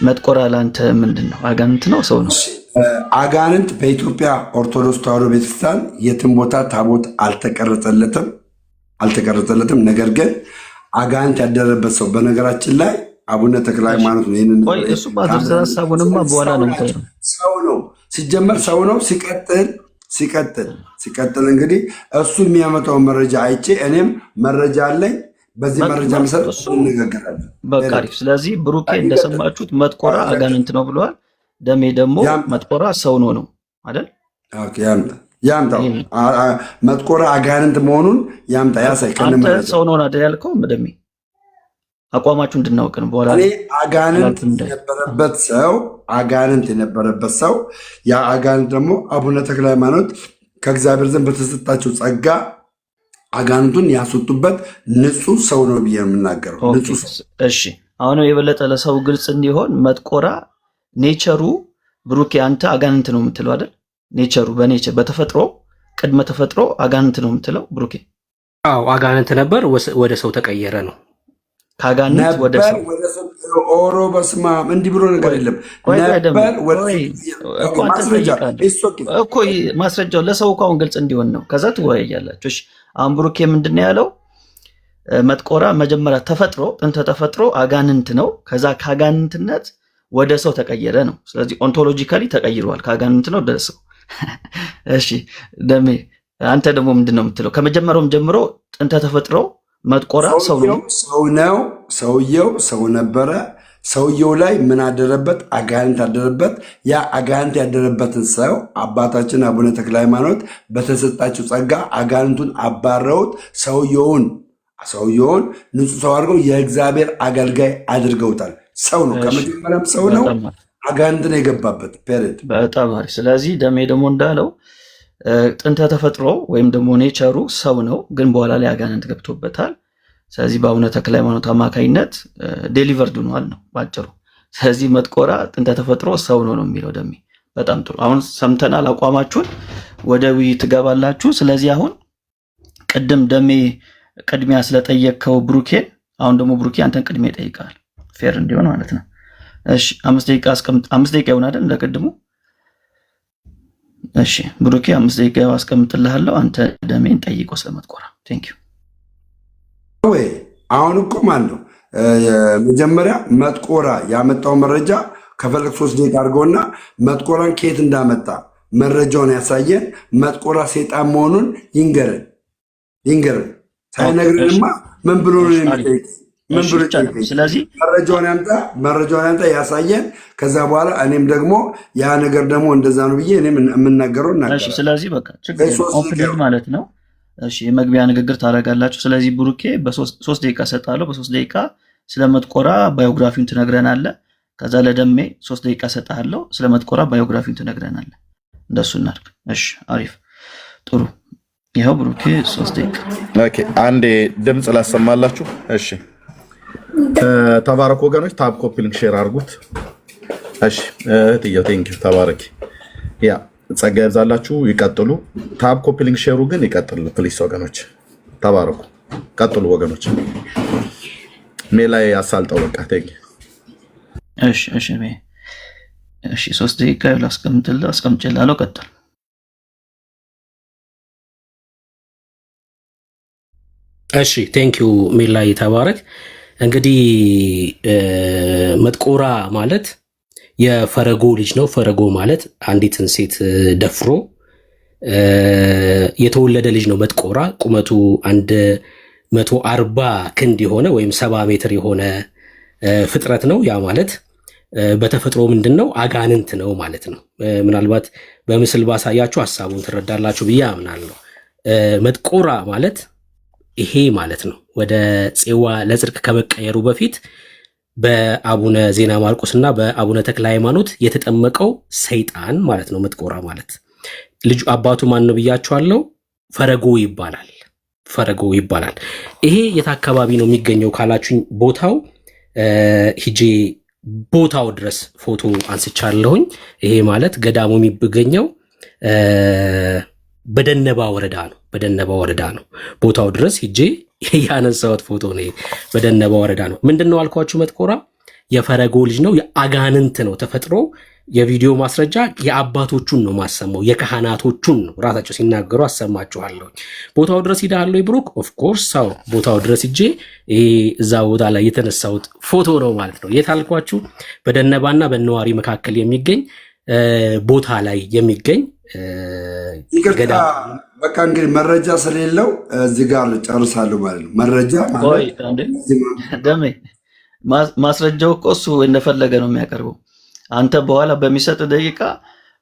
መጥቆራ ለአንተ ምንድን ነው? አጋንንት ነው ሰው ነው? አጋንንት በኢትዮጵያ ኦርቶዶክስ ተዋሕዶ ቤተክርስቲያን የትም ቦታ ታቦት አልተቀረጸለትም። ነገር ግን አጋንንት ያደረበት ሰው በነገራችን ላይ አቡነ ተክለ ሃይማኖት ነው። ይሄንን እሱ ባዝርዝር ሐሳቡንማ በኋላ ነው ሰው ነው ሲጀመር ሰው ነው። ሲቀጥል እንግዲህ እሱ የሚያመጣው መረጃ አይቼ እኔም መረጃ አለኝ። በዚህ መረጃ መሰረት እንነጋገራለን። በቃ አሪፍ። ስለዚህ ብሩኬ እንደሰማችሁት መጥቆራ አጋንንት ነው ብለዋል። ደሜ ደግሞ መጥቆራ ሰው ነው አይደል? ኦኬ ያምጣው መጥቆራ አጋንንት መሆኑን ያምጣ ያሳይ። አንተ ሰው ነው አይደል ያልከው? ደሜ አቋማችሁ እንድናውቅ ነው። በኋላ እኔ አጋንንት የነበረበት ሰው ያ አጋንንት ደግሞ አቡነ ተክለ ሃይማኖት ከእግዚአብሔር ዘንድ በተሰጣቸው ጸጋ አጋንንቱን ያስወጡበት ንጹህ ሰው ነው ብዬ የምናገረው። ንጹህ ሰው። እሺ አሁን የበለጠ ለሰው ግልጽ እንዲሆን መጥቆራ ኔቸሩ ብሩኬ አንተ አጋንንት ነው የምትለው አይደል? ኔቸሩ በኔቸር በተፈጥሮ ቅድመ ተፈጥሮ አጋንንት ነው የምትለው ብሩኬ? አዎ አጋንንት ነበር፣ ወደ ሰው ተቀየረ ነው። ከአጋንንት ወደ ሰው ኦሮ በስማ እንዲህ ብሎ ነገር የለም ነበር። ማስረጃው ለሰው እኮ አሁን ግልጽ እንዲሆን ነው። ከዛ ትወያያላችሁ። እሺ አሁን ብሩኬ ምንድን ነው ያለው? መጥቆራ መጀመሪያ ተፈጥሮ ጥንተ ተፈጥሮ አጋንንት ነው። ከዛ ከአጋንንትነት ወደ ሰው ተቀየረ ነው። ስለዚህ ኦንቶሎጂካሊ ተቀይሯል። ከአጋንንት ነው ወደ ሰው። እሺ ደሜ አንተ ደግሞ ምንድን ነው የምትለው? ከመጀመሪያውም ጀምሮ ጥንተ ተፈጥሮ መጥቆራ ሰው ነው። ሰውየው ሰው ነበረ። ሰውየው ላይ ምን አደረበት? አጋንንት አደረበት። ያ አጋንንት ያደረበትን ሰው አባታችን አቡነ ተክለ ሃይማኖት በተሰጣቸው ጸጋ አጋንንቱን አባረውት ሰውየውን ንጹህ ሰው አድርገው የእግዚአብሔር አገልጋይ አድርገውታል። ሰው ነው፣ ከመጀመሪያም ሰው ነው። አጋንንት ነው የገባበት። ፔሬድ። በጣም አሪፍ። ስለዚህ ደሜ ደግሞ እንዳለው ጥንተ ተፈጥሮ ወይም ደግሞ ኔቸሩ ሰው ነው፣ ግን በኋላ ላይ አጋንንት ገብቶበታል። ስለዚህ በአቡነ ተክለ ሃይማኖት አማካኝነት ዴሊቨርድ ሆኗል ነው ባጭሩ። ስለዚህ መጥቆራ ጥንተ ተፈጥሮ ሰው ነው ነው የሚለው ደሜ። በጣም ጥሩ። አሁን ሰምተናል አቋማችሁን፣ ወደ ውይይት ትገባላችሁ። ስለዚህ አሁን ቅድም ደሜ ቅድሚያ ስለጠየቅከው ብሩኬን፣ አሁን ደግሞ ብሩኬ አንተን ቅድሚያ ይጠይቃል፣ ፌር እንዲሆን ማለት ነው። እሺ 5 ደቂቃ አስቀምጥ። 5 ደቂቃ ይሆን አይደል እንደቀድሙ? እሺ ብሩኬ 5 ደቂቃ አስቀምጥልሃለሁ። አንተ ደሜን ጠይቀው ስለመጥቆራ። ቴንክ ዩ። ወይ አሁን እኮ ማለት ነው መጀመሪያ መጥቆራ ያመጣው መረጃ ከፈለግ 3 ደቂቃ አድርገውና መጥቆራን ከየት እንዳመጣ መረጃውን ያሳየን። መጥቆራ ሴጣን መሆኑን ይንገረን። ሳይነግረንማ ምን ብሎ ነው የሚጠይቅ? ምን ብሎ ይጠይቅ? ስለዚህ መረጃውን ያምጣ ያሳየን። ከዛ በኋላ እኔም ደግሞ ያ ነገር ደግሞ እንደዛ ነው ብዬ እኔም የምናገረው እናገራለሁ። እሺ ስለዚህ በቃ ችግር ኦፕን ማለት ነው። እሺ የመግቢያ ንግግር ታደርጋላችሁ። ስለዚህ ብሩኬ በ3 ደቂቃ ሰጣለሁ። በ3 ደቂቃ ስለ መጥቆራ ባዮግራፊውን ትነግረናለህ። ከዛ ለደሜ 3 ደቂቃ ሰጣለሁ። ስለ መጥቆራ ባዮግራፊውን ትነግረናለህ። እንደሱ እናድርግ። እሺ አሪፍ ጥሩ። ይኸው ብሩኬ 3 ደቂቃ። ኦኬ አንዴ ድምፅ ላሰማላችሁ። እሺ ተባረክ ወገኖች፣ ታብ ኮፒ ሊንክ ሼር አድርጉት። እሺ እህትዬው ቴንኪው ተባረኪ። ያ ጸጋ ይብዛላችሁ። ይቀጥሉ። ታብ ኮፒ ሊንክ ሼሩ ግን ይቀጥል ፕሊስ ወገኖች፣ ተባረኩ። ቀጥሉ ወገኖች። ሜላይ አሳልጠው በቃ ቴንኪው። እሺ 3 ደቂቃ አስቀምጬልሃለሁ። ቀጥል። እሺ ቴንኪው ሜላይ ተባረክ። እንግዲህ መጥቆራ ማለት የፈረጎ ልጅ ነው። ፈረጎ ማለት አንዲትን ሴት ደፍሮ የተወለደ ልጅ ነው። መጥቆራ ቁመቱ 140 ክንድ የሆነ ወይም 70 ሜትር የሆነ ፍጥረት ነው። ያ ማለት በተፈጥሮ ምንድን ነው? አጋንንት ነው ማለት ነው። ምናልባት በምስል ባሳያችሁ ሀሳቡን ትረዳላችሁ ብዬ አምናለሁ። መጥቆራ ማለት ይሄ ማለት ነው። ወደ ጽዋ ለጽድቅ ከመቀየሩ በፊት በአቡነ ዜና ማርቆስ እና በአቡነ ተክለ ሃይማኖት የተጠመቀው ሰይጣን ማለት ነው። መጥቆራ ማለት ልጁ አባቱ ማን ነው ብያችኋለሁ? ፈረጎ ይባላል። ፈረጎ ይባላል። ይሄ የት አካባቢ ነው የሚገኘው ካላችሁኝ፣ ቦታው ሂጄ ቦታው ድረስ ፎቶ አንስቻለሁኝ። ይሄ ማለት ገዳሙ የሚገኘው በደነባ ወረዳ ነው። በደነባ ወረዳ ነው ቦታው ድረስ ሂጄ ያነሳሁት ፎቶ ነው። በደነባ ወረዳ ነው። ምንድነው አልኳችሁ? መጥቆራ የፈረጎ ልጅ ነው። የአጋንንት ነው ተፈጥሮ። የቪዲዮ ማስረጃ የአባቶቹን ነው ማሰማው፣ የካህናቶቹን ነው ራሳቸው ሲናገሩ አሰማችኋለሁ። ቦታው ድረስ ሂዳለሁ ብሩክ። ኦፍኮርስ አዎ፣ ቦታው ድረስ ሂጄ እዛ ቦታ ላይ የተነሳሁት ፎቶ ነው ማለት ነው። የት አልኳችሁ? በደነባና በነዋሪ መካከል የሚገኝ ቦታ ላይ የሚገኝ ይቅርታ፣ በቃ እንግዲህ መረጃ ስለሌለው እዚህ ጋር ጨርሳለሁ ማለት ነው። መረጃ ደሜ ማስረጃው እኮ እሱ እንደፈለገ ነው የሚያቀርበው። አንተ በኋላ በሚሰጥ ደቂቃ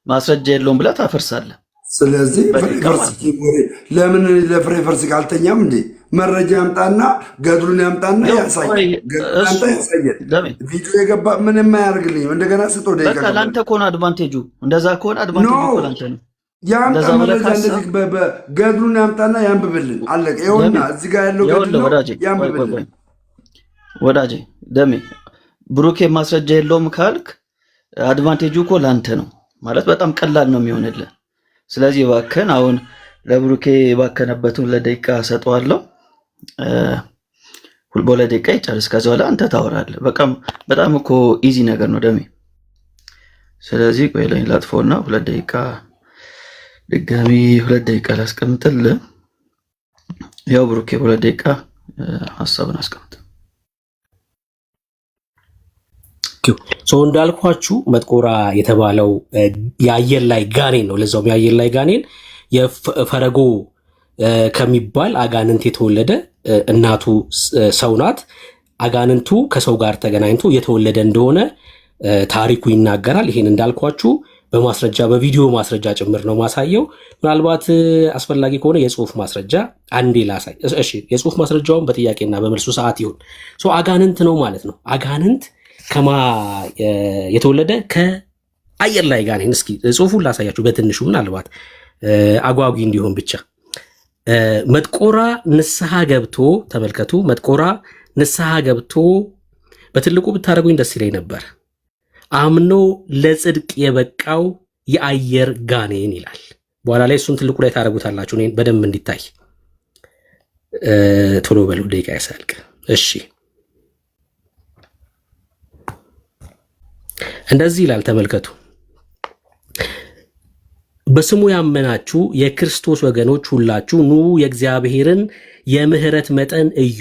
ማስረጃ የለውም ብለህ ታፈርሳለህ። ስለዚህ ለምን ለፍሬ ፈርስ ካልተኛም እንዴ? መረጃ ያምጣና ገድሉን ያምጣና ያሳየን። ቪዲዮ የገባ ምንም አያደርግልኝም። እንደገና ስጦ ደቂቃ ለአንተ ከሆነ አድቫንቴጁ እንደዛ ከሆነ አድቫንቴጁ ለአንተ ነው። ያምጣ መረጃ እንደዚህ ገድሉን ያምጣና ያንብብልን። አለቀ። ይኸውና እዚህ ጋር ያለው ገድሉ ያንብብልን። ወዳጄ ደሜ ብሩኬ ማስረጃ የለውም ካልክ አድቫንቴጁ እኮ ለአንተ ነው ማለት በጣም ቀላል ነው የሚሆንልህ። ስለዚህ እባክህን አሁን ለብሩኬ የባከነበትን ለደቂቃ ሰጠዋለሁ። በሁለት ደቂቃ ይጨርስ። ከዛ በኋላ አንተ ታወራለህ። በጣም እኮ ኢዚ ነገር ነው ደሜ። ስለዚህ ቆይ ላይ ላጥፎና 2 ደቂቃ ድጋሚ 2 ደቂቃ ላስቀምጥልህ። ያው ብሩኬ 2 ደቂቃ ሐሳብን አስቀምጥ። እንዳልኳችሁ መጥቆራ የተባለው የአየር ላይ ጋኔን ነው። ለዛውም የአየር ላይ ጋኔን የፈረጎ ከሚባል አጋንንት የተወለደ እናቱ ሰው ናት። አጋንንቱ ከሰው ጋር ተገናኝቶ የተወለደ እንደሆነ ታሪኩ ይናገራል። ይሄን እንዳልኳችሁ በማስረጃ በቪዲዮ ማስረጃ ጭምር ነው ማሳየው። ምናልባት አስፈላጊ ከሆነ የጽሁፍ ማስረጃ አንዴ ላሳይ። እሺ፣ የጽሁፍ ማስረጃውን በጥያቄና በመልሱ ሰዓት ይሁን። አጋንንት ነው ማለት ነው። አጋንንት ከማ የተወለደ ከአየር ላይ ጋኔን። እስኪ ጽሁፉን ላሳያችሁ በትንሹ ምናልባት አጓጊ እንዲሆን ብቻ። መጥቆራ ንስሐ ገብቶ ተመልከቱ። መጥቆራ ንስሐ ገብቶ በትልቁ ብታደርጉኝ ደስ ይለኝ ነበር። አምኖ ለጽድቅ የበቃው የአየር ጋኔን ይላል። በኋላ ላይ እሱን ትልቁ ላይ ታደርጉታላችሁ እኔን በደንብ እንዲታይ። ቶሎ በሉ ደቂቃ ያሳልቅ። እሺ እንደዚህ ይላል ተመልከቱ። በስሙ ያመናችሁ የክርስቶስ ወገኖች ሁላችሁ ኑ የእግዚአብሔርን የምህረት መጠን እዩ።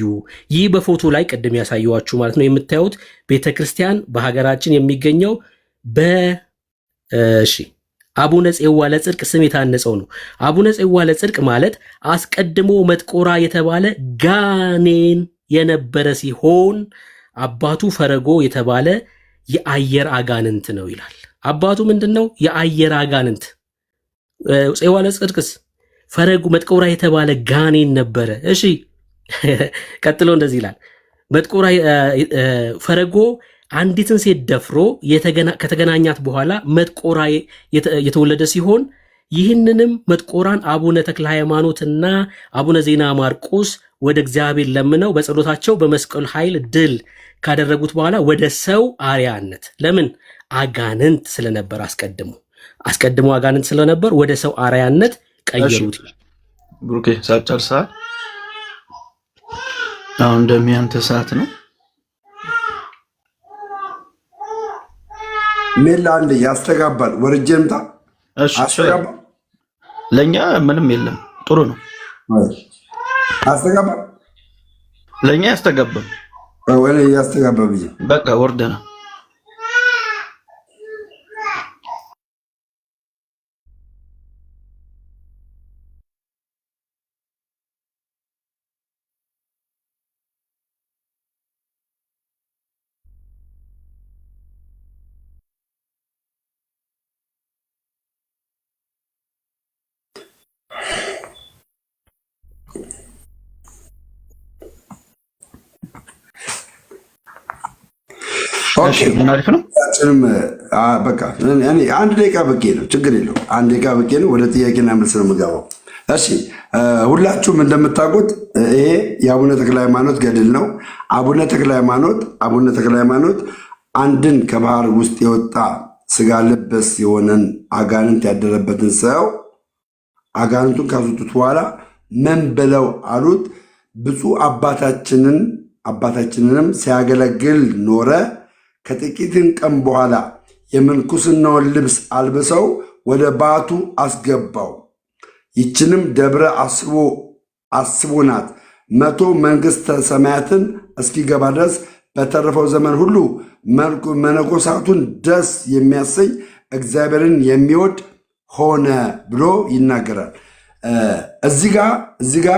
ይህ በፎቶ ላይ ቅድም ያሳየዋችሁ ማለት ነው የምታዩት ቤተክርስቲያን በሀገራችን የሚገኘው አቡነ ጽዋ ለጽድቅ ስም የታነጸው ነው። አቡነ ጽዋ ለጽድቅ ማለት አስቀድሞ መጥቆራ የተባለ ጋኔን የነበረ ሲሆን አባቱ ፈረጎ የተባለ የአየር አጋንንት ነው ይላል። አባቱ ምንድነው? የአየር አጋንንት። ጽዋ ለጽድቅስ ፈረጎ መጥቆራ የተባለ ጋኔን ነበረ። እሺ ቀጥሎ እንደዚህ ይላል። መጥቆራ ፈረጎ አንዲትን ሴት ደፍሮ ከተገናኛት በኋላ መጥቆራ የተወለደ ሲሆን ይህንንም መጥቆራን አቡነ ተክለ ሃይማኖትና አቡነ ዜና ማርቆስ ወደ እግዚአብሔር ለምነው በጸሎታቸው በመስቀል ኃይል ድል ካደረጉት በኋላ ወደ ሰው አርያነት ለምን አጋንንት ስለነበር አስቀድሞ አጋንንት ስለነበር ወደ ሰው አርያነት ቀየሩት። ብሩኬ ሳጨርሳል። አሁን እንደሚያንተ ሰዓት ነው። ሜላ አንድ ያስተጋባል። ወርጀምታ አስተጋባ። ለኛ ምንም የለም። ጥሩ ነው። አስተጋባ። ለኛ ያስተጋባ ወይ ያስተጋባ ብዬ በቃ ወርደና አሪፍ ነው። በቃ አንድ ደቂቃ በቂ ነው። ችግር የለው። አንድ ደቂቃ በቂ ነው። ወደ ጥያቄና መልስ ነው የምገባው። እሺ ሁላችሁም እንደምታውቁት ይሄ የአቡነ ተክለ ሃይማኖት ገድል ነው። አቡነ ተክለ ሃይማኖት አንድን ከባህር ውስጥ የወጣ ስጋ ለበስ የሆነን አጋንንት ያደረበትን ሰው አጋንንቱን ካስወጡት በኋላ ምን ብለው አሉት? ብፁዕ አባታችንንም ሲያገለግል ኖረ። ከጥቂትን ቀን በኋላ የምንኩስናውን ልብስ አልብሰው ወደ ባቱ አስገባው። ይችንም ደብረ አስቦናት 100 መንግሥተ ሰማያትን እስኪገባ ድረስ በተረፈው ዘመን ሁሉ መነኮሳቱን ደስ የሚያሰኝ እግዚአብሔርን የሚወድ ሆነ ብሎ ይናገራል። እዚህ ጋ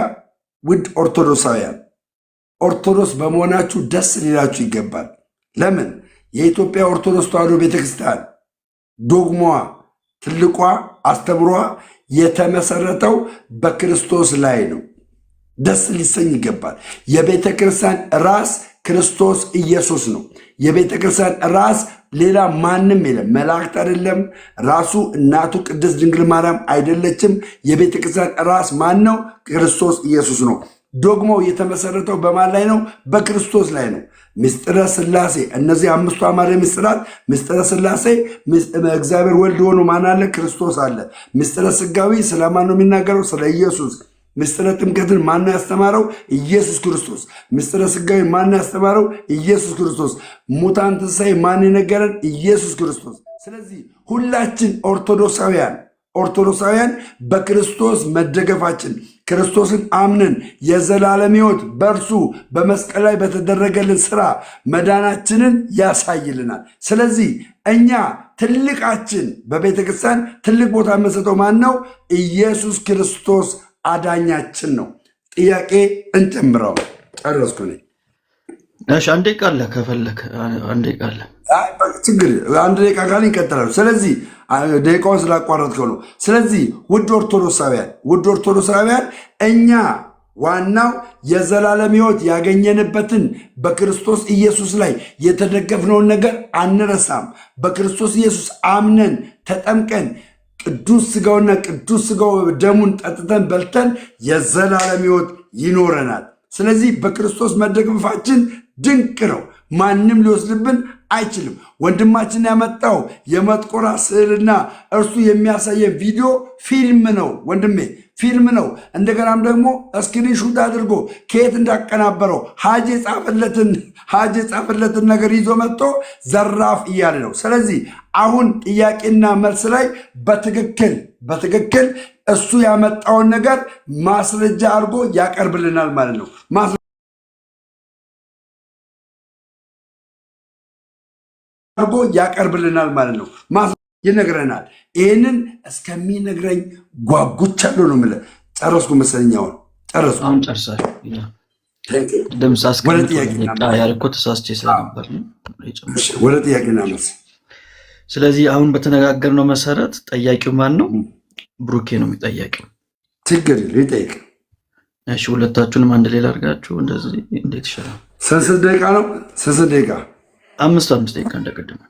ውድ ኦርቶዶክሳውያን ኦርቶዶክስ በመሆናችሁ ደስ ሊላችሁ ይገባል። ለምን? የኢትዮጵያ ኦርቶዶክስ ተዋሕዶ ቤተክርስቲያን ዶግማዋ፣ ትልቋ አስተምሯ የተመሰረተው በክርስቶስ ላይ ነው። ደስ ሊሰኝ ይገባል። የቤተ ክርስቲያን ራስ ክርስቶስ ኢየሱስ ነው። የቤተ ክርስቲያን ራስ ሌላ ማንም የለም። መላእክት አይደለም። ራሱ እናቱ ቅድስት ድንግል ማርያም አይደለችም። የቤተ ክርስቲያን ራስ ማን ነው? ክርስቶስ ኢየሱስ ነው። ዶግማው የተመሰረተው በማን ላይ ነው? በክርስቶስ ላይ ነው። ምስጢረ ሥላሴ፣ እነዚህ አምስቱ አማረ ምስጢራት፣ ምስጢረ ሥላሴ፣ እግዚአብሔር ወልድ ሆኖ ማን አለ? ክርስቶስ አለ። ምስጢረ ሥጋዊ ስለማን ነው የሚናገረው? ስለ ኢየሱስ። ምስጢረ ጥምቀትን ማን ያስተማረው? ኢየሱስ ክርስቶስ። ምስጢረ ሥጋዊ ማን ያስተማረው? ኢየሱስ ክርስቶስ። ሙታን ትንሣኤ ማን የነገረን? ኢየሱስ ክርስቶስ። ስለዚህ ሁላችን ኦርቶዶክሳውያን በክርስቶስ መደገፋችን ክርስቶስን አምነን የዘላለም ሕይወት በእርሱ በመስቀል ላይ በተደረገልን ስራ መዳናችንን ያሳይልናል። ስለዚህ እኛ ትልቃችን በቤተ ክርስቲያን ትልቅ ቦታ የምንሰጠው ማን ነው? ኢየሱስ ክርስቶስ አዳኛችን ነው። ጥያቄ እንጨምረው። ጨረስኩ ነኝ። እሺ አንዴ ቃለ ከፈለክ አንዴ ቃለ ችግር አንድ ደቂቃ ካለ ይቀጥላሉ። ስለዚህ ደቂቃውን ስላቋረጥከው ነው። ስለዚህ ውድ ኦርቶዶክሳውያን እኛ ዋናው የዘላለም ሕይወት ያገኘንበትን በክርስቶስ ኢየሱስ ላይ የተደገፍነውን ነገር አንረሳም። በክርስቶስ ኢየሱስ አምነን ተጠምቀን ቅዱስ ሥጋውና ቅዱስ ሥጋው ደሙን ጠጥተን በልተን የዘላለም ሕይወት ይኖረናል። ስለዚህ በክርስቶስ መደገፋችን ድንቅ ነው። ማንም ሊወስድብን አይችልም። ወንድማችን ያመጣው የመጥቆራ ስዕልና እርሱ የሚያሳየን ቪዲዮ ፊልም ነው ወንድሜ፣ ፊልም ነው። እንደገናም ደግሞ ስክሪንሹት አድርጎ ከየት እንዳቀናበረው ሀጅ የጻፈለትን ነገር ይዞ መጥቶ ዘራፍ እያለ ነው። ስለዚህ አሁን ጥያቄና መልስ ላይ በትክክል እሱ ያመጣውን ነገር ማስረጃ አድርጎ ያቀርብልናል ማለት ነው። ይነግረናል። ይህንን እስከሚነግረኝ ጓጉቻለሁ ነው የምልህ። ጨረስኩ መሰለኝ። አሁን ጨረስኩ። ወደ ጥያቄና መልስ። ስለዚህ አሁን በተነጋገርነው መሰረት ጠያቂው ማን ነው? ብሩኬ ነው የሚጠያቂው። ችግር ይጠይቅ። እሺ ሁለታችሁንም አንድ ሌላ አድርጋችሁ እንደዚህ እንዴት ይሻላል? ስንት ደቂቃ ነው? ስንት ደቂቃ? 5 ደቂቃ እንደቀደመ።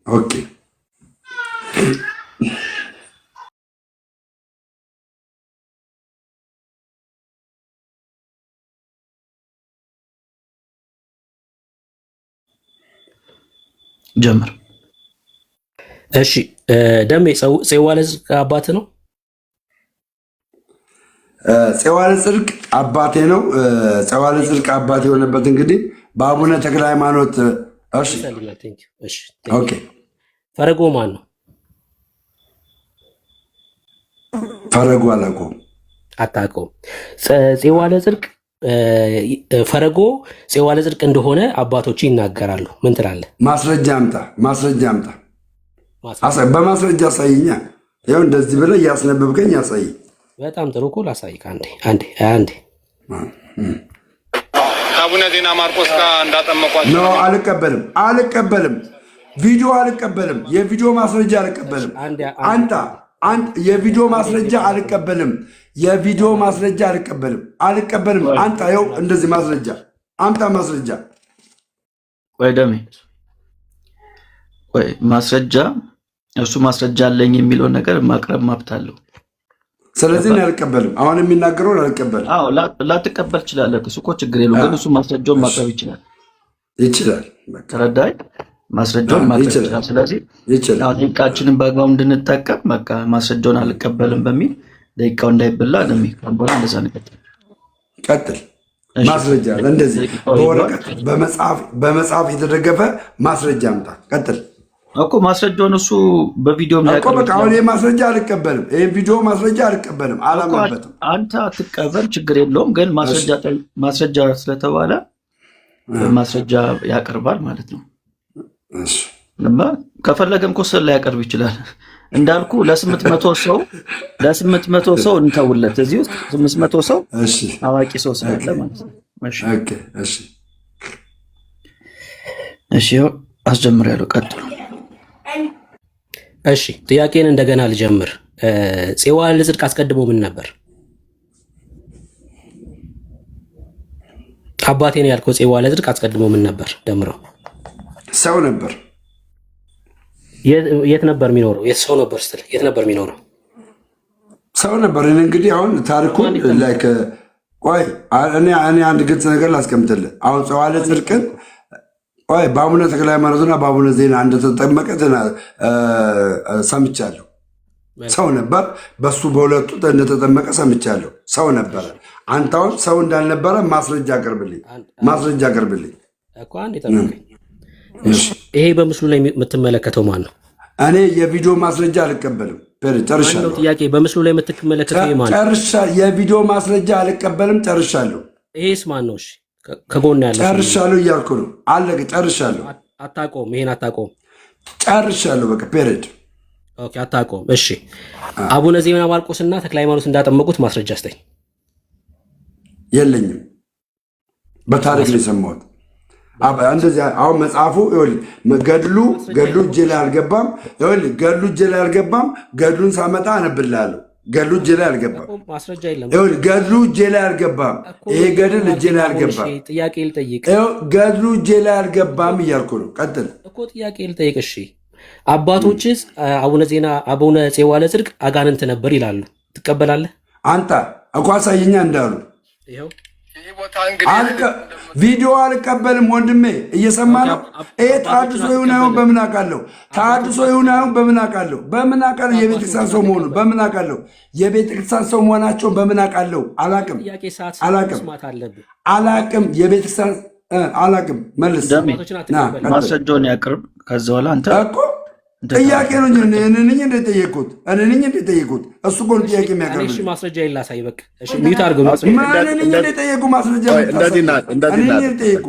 ኦኬ ጀምር። እሺ ደሜ ጽዋ ለጽድቅ አባቴ ነው። ጽዋ ለጽድቅ አባቴ ነው። ጽዋ ለጽድቅ አባቴ የሆነበት እንግዲህ በአቡነ ተክለ ሃይማኖት። እሺ ኦኬ። ፈረጎ ማን ነው? ፈረጎ አላውቀውም። አታውቀውም? ጽዋ ለጽድቅ ፈረጎ ጽዋ ለጽድቅ እንደሆነ አባቶች ይናገራሉ። ምን ትላለህ? ማስረጃ አምጣ። በማስረጃ አሳይኛ። ይኸው እንደዚህ ብለህ እያስነበብከኝ አሳይ። በጣም ጥሩ እኮ ላሳይህ። አንዴ አቡነ ዜና ማርቆስ ጋር እንዳጠመቋቸው ነው። አልቀበልም። ቪዲዮ አልቀበልም። የቪዲዮ ማስረጃ አልቀበልም። የቪዲዮ ማስረጃ አልቀበልም። አንተ ይኸው እንደዚህ ማስረጃ አምጣ። ማስረጃ ማስረጃ እሱ ማስረጃ አለኝ የሚለውን ነገር ማቅረብ መብት አለው። ስለዚህ እኔ አልቀበልም። አሁን የሚናገረውን አልቀበልም። ላትቀበል ትችላለህ። እሱ እኮ ችግር የለውም። ግን እሱ ማስረጃውን ማቅረብ ይችላል። ተረዳኸኝ? ማስረጃውን ማቅረብ ይችላል። ስለዚህ ደቂቃችንን በአግባቡ እንድንጠቀም በቃ ማስረጃውን አልቀበልም በሚል ደቂቃው እንዳይበላ ለሚቀበል እንደዛ ነገር ቀጥል። ማስረጃ እንደዚህ በወረቀት በመጽሐፍ የተደገፈ ማስረጃ አምጣ። ቀጥል እኮ ማስረጃውን እሱ በቪዲዮ አሁን ይህ ማስረጃ አልቀበልም። ይህ ቪዲዮ ማስረጃ አልቀበልም። አላምንበትም። አንተ አትቀበል፣ ችግር የለውም። ግን ማስረጃ ስለተባለ ማስረጃ ያቀርባል ማለት ነው። ከፈለገም እኮ ስለ ያቀርብ ይችላል። እንዳልኩ ለ800 ሰው እንተውለት። እዚህ ውስጥ 800 ሰው አዋቂ ሰው ስላለ ማለት ነው። እሺ አስጀምር ያለው ቀጥሉ። እሺ ጥያቄን እንደገና ልጀምር። ጽዋ ለጽድቅ አስቀድሞ ምን ነበር? አባቴን ያልከው ጽዋ ለጽድቅ አስቀድሞ ምን ነበር? ደምረው ሰው ነበር። የት ነበር የሚኖረው? የት ሰው ነበር ስትል የት ነበር የሚኖረው? ሰው ነበር። እንግዲህ አሁን ታሪኩን ላይክ ቆይ እኔ አንድ ግልጽ ነገር ላስቀምጥልህ። አሁን ጽዋ ለጽድቅን ቆይ በአቡነ ተክለ ሃይማኖትና በአቡነ ዜና እንደተጠመቀ ሰምቻለሁ። ሰው ነበር። በሱ በሁለቱ እንደተጠመቀ ሰምቻለሁ። ሰው ነበረ። አንተ አሁን ሰው እንዳልነበረ ማስረጃ አቅርብልኝ። እኮ አንዴ ጠብቀኝ። ይሄ በምስሉ ላይ የምትመለከተው ማን ነው? እኔ የቪዲዮ ማስረጃ አልቀበልም። ጨርሻለሁ። ጥያቄ በምስሉ ላይ የምትመለከተው ማን ነው? የቪዲዮ ማስረጃ አልቀበልም። ጨርሻለሁ። ይሄስ ማን ነው? እሺ ከጎን ያለ ጨርሻለሁ እያልኩ ነው። አለቀ። ጨርሻለሁ። አታቆም። ይሄን አታቆም። ጨርሻለሁ። በቃ ፔሬድ። ኦኬ አታቆም። እሺ አቡነ ዜና ማርቆስና ተክለ ሃይማኖት እንዳጠመቁት ማስረጃ ስጠኝ። የለኝም። በታሪክ ላይ ሰማሁት። እንደዚህ አሁን መጽሐፉ ገድሉ እጄ ላይ አልገባም። ገድሉ እጄ ላይ አልገባም። ገድሉን ሳመጣ አነብልሃለሁ። ገድሉ እጄ ላይ አልገባም። ማስረጃ የለም። ገድሉ እጄ ላይ አልገባም። ይሄ ገድል እጄ ላይ አልገባም። ጥያቄ ልጠይቅ። ገድሉ እጄ ላይ አልገባም እያልኩ ነው። ቀጥል እኮ ጥያቄ ልጠይቅ። እሺ አባቶችስ አቡነ ጽዋ ለጽድቅ አጋንንት ነበር ይላሉ። ትቀበላለህ? አንተ እኮ አሳየኛ እንዳሉ ቪዲዮ አልቀበልም ወንድሜ፣ እየሰማ ነው። ይሄ ተሐድሶ ይሁን አይሁን በምን አውቃለሁ? ተሐድሶ ይሁን አይሁን በምን አውቃለሁ? በምን አውቃለሁ? የቤተክርስቲያን ሰው መሆኑ በምን አውቃለሁ? የቤተክርስቲያን ሰው መሆናቸውን በምን አውቃለሁ? አላቅም። የቤተክርስቲያን አላቅም። መልስ። ማስረጃውን ያቅርብ። ከዛ በኋላ አንተ እኮ ጥያቄ ነው እንጂ እኔ እንደጠየቁት እሱ እኮ ነው ጥያቄ የሚያቀርብ። እሺ ማስረጃ ይላሳይ። በቃ እሺ ሚዩት አድርገው። እኔ እንደጠየቁ ማስረጃ እንደጠየቁ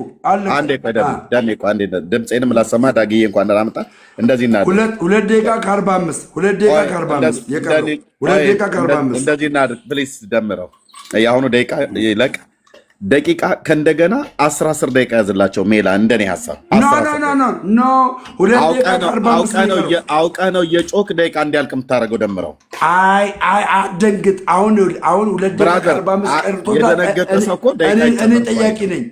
አንዴ ድምፄንም ላሰማ ዳግዬ እንኳን እንዳላመጣ እንደዚህ እና 2 ደቂቃ ከ45 እንደዚህ እና ፕሊስ ደምረው የአሁኑ ደቂቃ ይለቅ ደቂቃ ከእንደገና 10 ደቂቃ ያዝላቸው። ሜላ እንደኔ ሀሳብ አውቀ ነው የጮክ ደቂቃ እንዲያልቅ የምታደርገው። ደምረው አደንግጥ። አሁን 2 ደቂቃ 45 ቀርቶታል። እኔ ጠያቂ ነኝ።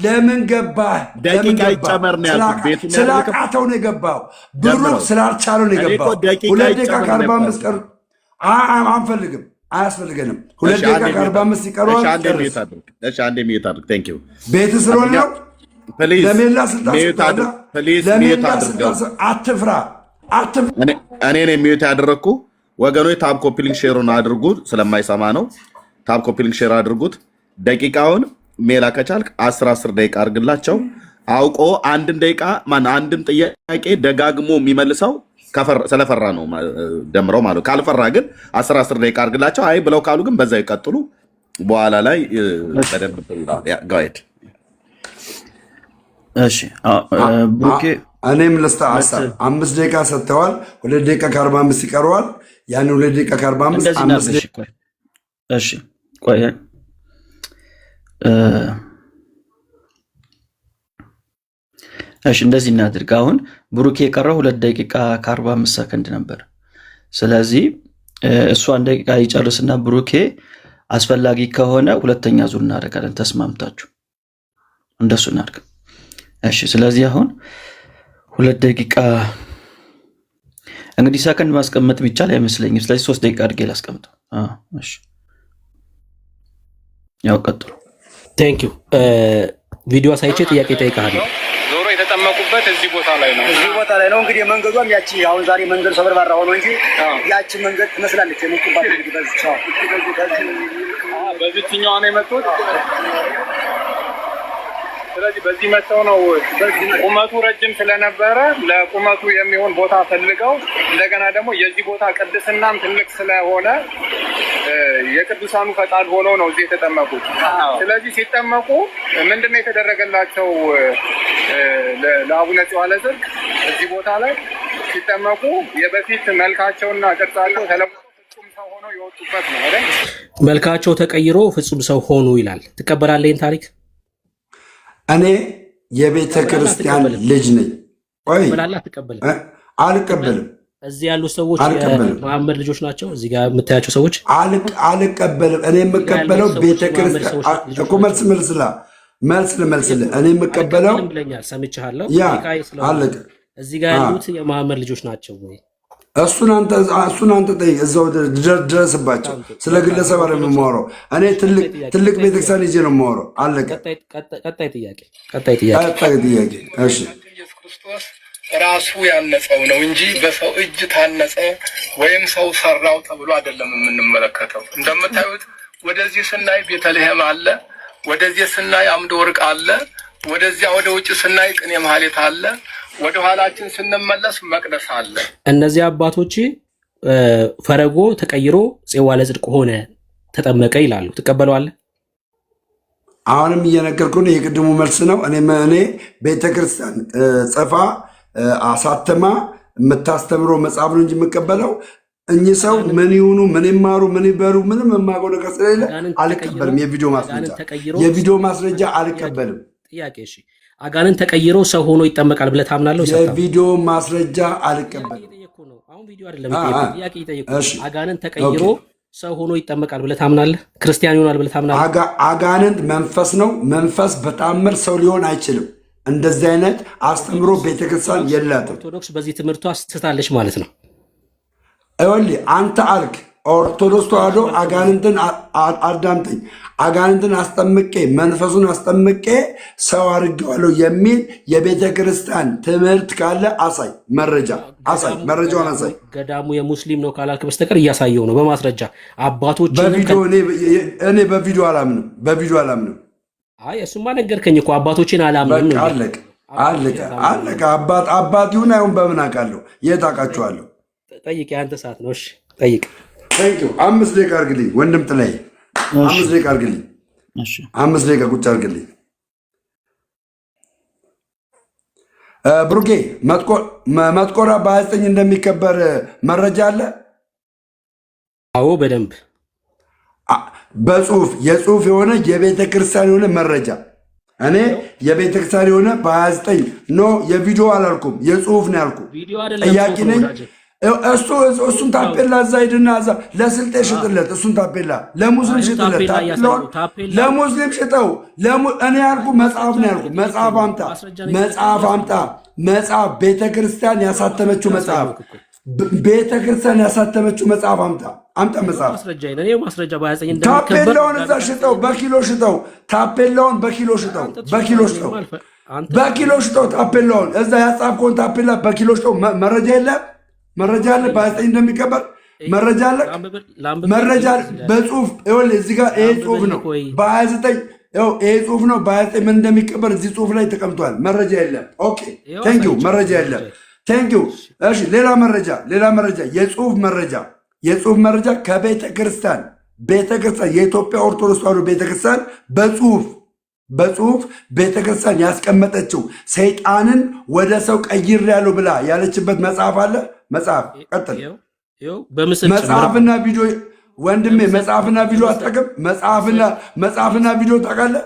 ለምን ገባ? ደቂቃ ይጨመር ነው ያልኩት። ቤቱ ስላቃተው ነው የገባው። ብሩክ ስላልቻለው ነው የገባው። 2 ደቂቃ ከ45 ቀር አንፈልግም። አያስፈልገንም። 2 ደቂቃ ከ45 ይቀረዋል። አንዴ ሚዩት አድርግ። ቴንክ ዩ ቤት ስለሆነ ነው። ለሜላ ስልጣን አትፍራ። እኔ ነኝ ሚዩት ያደረግኩ። ወገኖች ታብ ኮፒሊንግ ሼሩን አድርጉ። ስለማይሰማ ነው። ታብ ኮፒሊንግ ሼር አድርጉት። ደቂቃውን ሜላ ከቻልክ 10 ደቂቃ አድርግላቸው። አውቆ አንድን ደቂቃ አንድን ጥያቄ ደጋግሞ የሚመልሰው ስለፈራ ነው ደምረው ማለት። ካልፈራ ግን 10 ደቂቃ አድርግላቸው። አይ ብለው ካሉ ግን በዛ ይቀጥሉ። በኋላ ላይ በደንብ ጋይድ። እሺ ብሩኬ እኔም ልስታ 5 ደቂቃ ሰጥተዋል። 2 ደቂቃ ከ45 ይቀረዋል። ያን 2 ደቂቃ ከ45 እሺ ቆይ እሺ እንደዚህ እናድርግ። አሁን ብሩኬ የቀረው 2 ደቂቃ ከ45 ሰከንድ ነበር። ስለዚህ እሱ 1 ደቂቃ ይጨርስና ብሩኬ አስፈላጊ ከሆነ ሁለተኛ ዙር እናደርጋለን። ተስማምታችሁ እንደሱ እናድርግ። እሺ ስለዚህ አሁን 2 ደቂቃ እንግዲህ ሰከንድ ማስቀመጥ ቢቻል አይመስለኝም። ስለዚህ 3 ደቂቃ አድርጌ ላስቀምጠው። እሺ ያው ቀጥሉ። ቴንክ ዩ። ቪዲዮ አሳይቼ ጥያቄ ጠይቃለሁ። ዞሮ የተጠመቁበት እዚህ ቦታ ላይ ነው። እንግዲህ መንገዷም ያቺ አሁን ዛሬ መንገድ ሰበርባራ ሆኖ እንጂ ያቺ መንገድ ትመስላለች። የመጡባት እንግዲህ በዚህኛው ነው የመጡት። ስለዚህ በዚህ መተው ነው። ቁመቱ ረጅም ስለነበረ ለቁመቱ የሚሆን ቦታ ፈልገው እንደገና ደግሞ የዚህ ቦታ ቅድስናም ትልቅ ስለሆነ የቅዱሳኑ ፈቃድ ሆኖ ነው እዚህ የተጠመቁት። ስለዚህ ሲጠመቁ ምንድነው የተደረገላቸው? ለአቡነ ጽዋ ለጽድቅ እዚህ ቦታ ላይ ሲጠመቁ የበፊት መልካቸውና ቅርጻቸው ተለውጦ ፍጹም ሰው ሆኖ የወጡበት ነው አይደል? መልካቸው ተቀይሮ ፍጹም ሰው ሆኑ ይላል። ትቀበላለህ ይህን ታሪክ? እኔ የቤተ ክርስቲያን ልጅ ነኝ። ቆይ ትቀበላለህ አትቀበልም? አልቀበልም። እዚህ ያሉ ሰዎች የመሐመድ ልጆች ናቸው። እዚህ ጋር የምታያቸው ሰዎች አልቀበልም። እኔ የምቀበለው ቤተክርስቲያን እኮ መልስ ልመልስልህ። እኔ የምቀበለው ብለኛል፣ ሰምቻለሁ። አለቀ። እዚህ ጋር ያሉት የመሐመድ ልጆች ናቸው ወይ? እሱን አንተ ጠይቅ፣ እዛው ድረስባቸው። ስለ ግለሰብ አለ የምማወራው እኔ ትልቅ ቤተክርስቲያን ይዤ ነው የማወራው። አለቀ። ቀጣይ ጥያቄ። እሺ ኢየሱስ ክርስቶስ ራሱ ያነጸው ነው እንጂ በሰው እጅ ታነጸ ወይም ሰው ሰራው ተብሎ አይደለም የምንመለከተው። እንደምታዩት ወደዚህ ስናይ ቤተልሔም አለ፣ ወደዚህ ስናይ አምደ ወርቅ አለ፣ ወደዚያ ወደ ውጭ ስናይ ቅኔ ማህሌት አለ፣ ወደ ኋላችን ስንመለስ መቅደስ አለ። እነዚህ አባቶች ፈረጎ ተቀይሮ ጽዋ ለጽድቅ ሆነ ተጠመቀ ይላሉ። ትቀበለዋለህ? አሁንም እየነገርኩህ ነው። የቅድሙ መልስ ነው። እኔ ቤተክርስቲያን ጽፋ አሳተማ የምታስተምረው መጽሐፍ ነው እንጂ የምቀበለው እኚህ ሰው ምን ይሁኑ ምን ይማሩ ምን ይበሩ ምንም የማውቀው ነገር ስለሌለ አልቀበልም። የቪዲዮ ማስረጃ አልቀበልም። ጥያቄ እሺ፣ አጋንን ተቀይሮ ሰው ሆኖ ይጠመቃል ብለህ ታምናለህ? የቪዲዮ ማስረጃ አልቀበልም። አሁን ቪዲዮ አይደለም ጥያቄ ይጠይቁ። አጋንን ተቀይሮ ሰው ሆኖ ይጠመቃል ብለህ ታምናለህ? ክርስቲያን ይሆናል ብለህ ታምናለህ? አጋንንት መንፈስ ነው። መንፈስ በታምር ሰው ሊሆን አይችልም። እንደዚህ አይነት አስተምሮ ቤተክርስቲያን የላትም። ኦርቶዶክስ በዚህ ትምህርቷ ስትታለች ማለት ነው። ይኸውልህ አንተ አልክ ኦርቶዶክስ ተዋህዶ አጋንንትን አዳምጠኝ፣ አጋንንትን አስጠምቄ መንፈሱን አስጠምቄ ሰው አድርጌዋለሁ የሚል የቤተ ክርስቲያን ትምህርት ካለ አሳይ፣ መረጃውን አሳይ። ገዳሙ የሙስሊም ነው ካላልክ በስተቀር እያሳየው ነው በማስረጃ አባቶች። እኔ በቪዲዮ አላምንም። አይ እሱማ ነገርከኝ እኮ አባቶችን አላምንም ነው። አለቀ። አባት ይሁን አይሁን በምን አውቃለሁ? የት አውቃቸዋለሁ? ጠይቅ፣ የአንተ ሰዓት ነው። እሺ ጠይቅ። 5 ደቂቃ አድርግልኝ ወንድም ጥላይ፣ 5 ደቂቃ አድርግልኝ። 5 ደቂቃ ቁጭ አድርግልኝ። ብሩኬ መጥቆራ በ29 እንደሚከበር መረጃ አለ? አዎ በደንብ በጽሁፍ የጽሁፍ የሆነ የቤተ ክርስቲያን የሆነ መረጃ እኔ የቤተ ክርስቲያን የሆነ በ29 ኖ የቪዲዮ አላልኩም፣ የጽሁፍ ነው ያልኩ። ጥያቄ ነኝ። እሱን ታፔላ እዛ ሂድና እዛ ለስልጤ ሽጥለት፣ እሱን ታፔላ ለሙስሊም ሽጥለት፣ ለሙስሊም ሽጠው። እኔ ያልኩ መጽሐፍ ነው ያልኩ። መጽሐፍ አምጣ። መጽሐፍ ቤተ ክርስቲያን ያሳተመችው መጽሐፍ መጽሐፍ አምጣ መጽሐፍ። ታፔላውን እዛ ሽጠው፣ በኪሎ ሽጠው። ታፔላውን በኪሎ ሽጠው። ታፔላውን እዛ ያጻፍከውን ታፔላ በኪሎ ሽጠው። መረጃ አለ። በ29 እንደሚከበር መረጃ አለ። መረጃ በጽሁፍ ይኸውልህ፣ እዚህ ጋር ይሄ ጽሁፍ ነው። በ29 ይሄ ጽሁፍ ነው። በ29 ምን እንደሚከበር እዚህ ጽሁፍ ላይ ተቀምጧል። መረጃ የለም። ኦኬ ቴንኪው። መረጃ የለም። ቴንኪው። እሺ ሌላ መረጃ የጽሁፍ መረጃ ከቤተ ክርስቲያን የኢትዮጵያ ኦርቶዶክስ ተዋሕዶ ቤተክርስቲያን በጽሁፍ ቤተክርስቲያን ያስቀመጠችው ሰይጣንን ወደ ሰው ቀይሬያለሁ ብላ ያለችበት መጽሐፍ አለ። መጽሐፍ ቀጥል። መጽሐፍና ቪዲዮ ወንድሜ፣ መጽሐፍና ቪዲዮ አታውቅም? መጽሐፍና ቪዲዮ ታውቃለህ?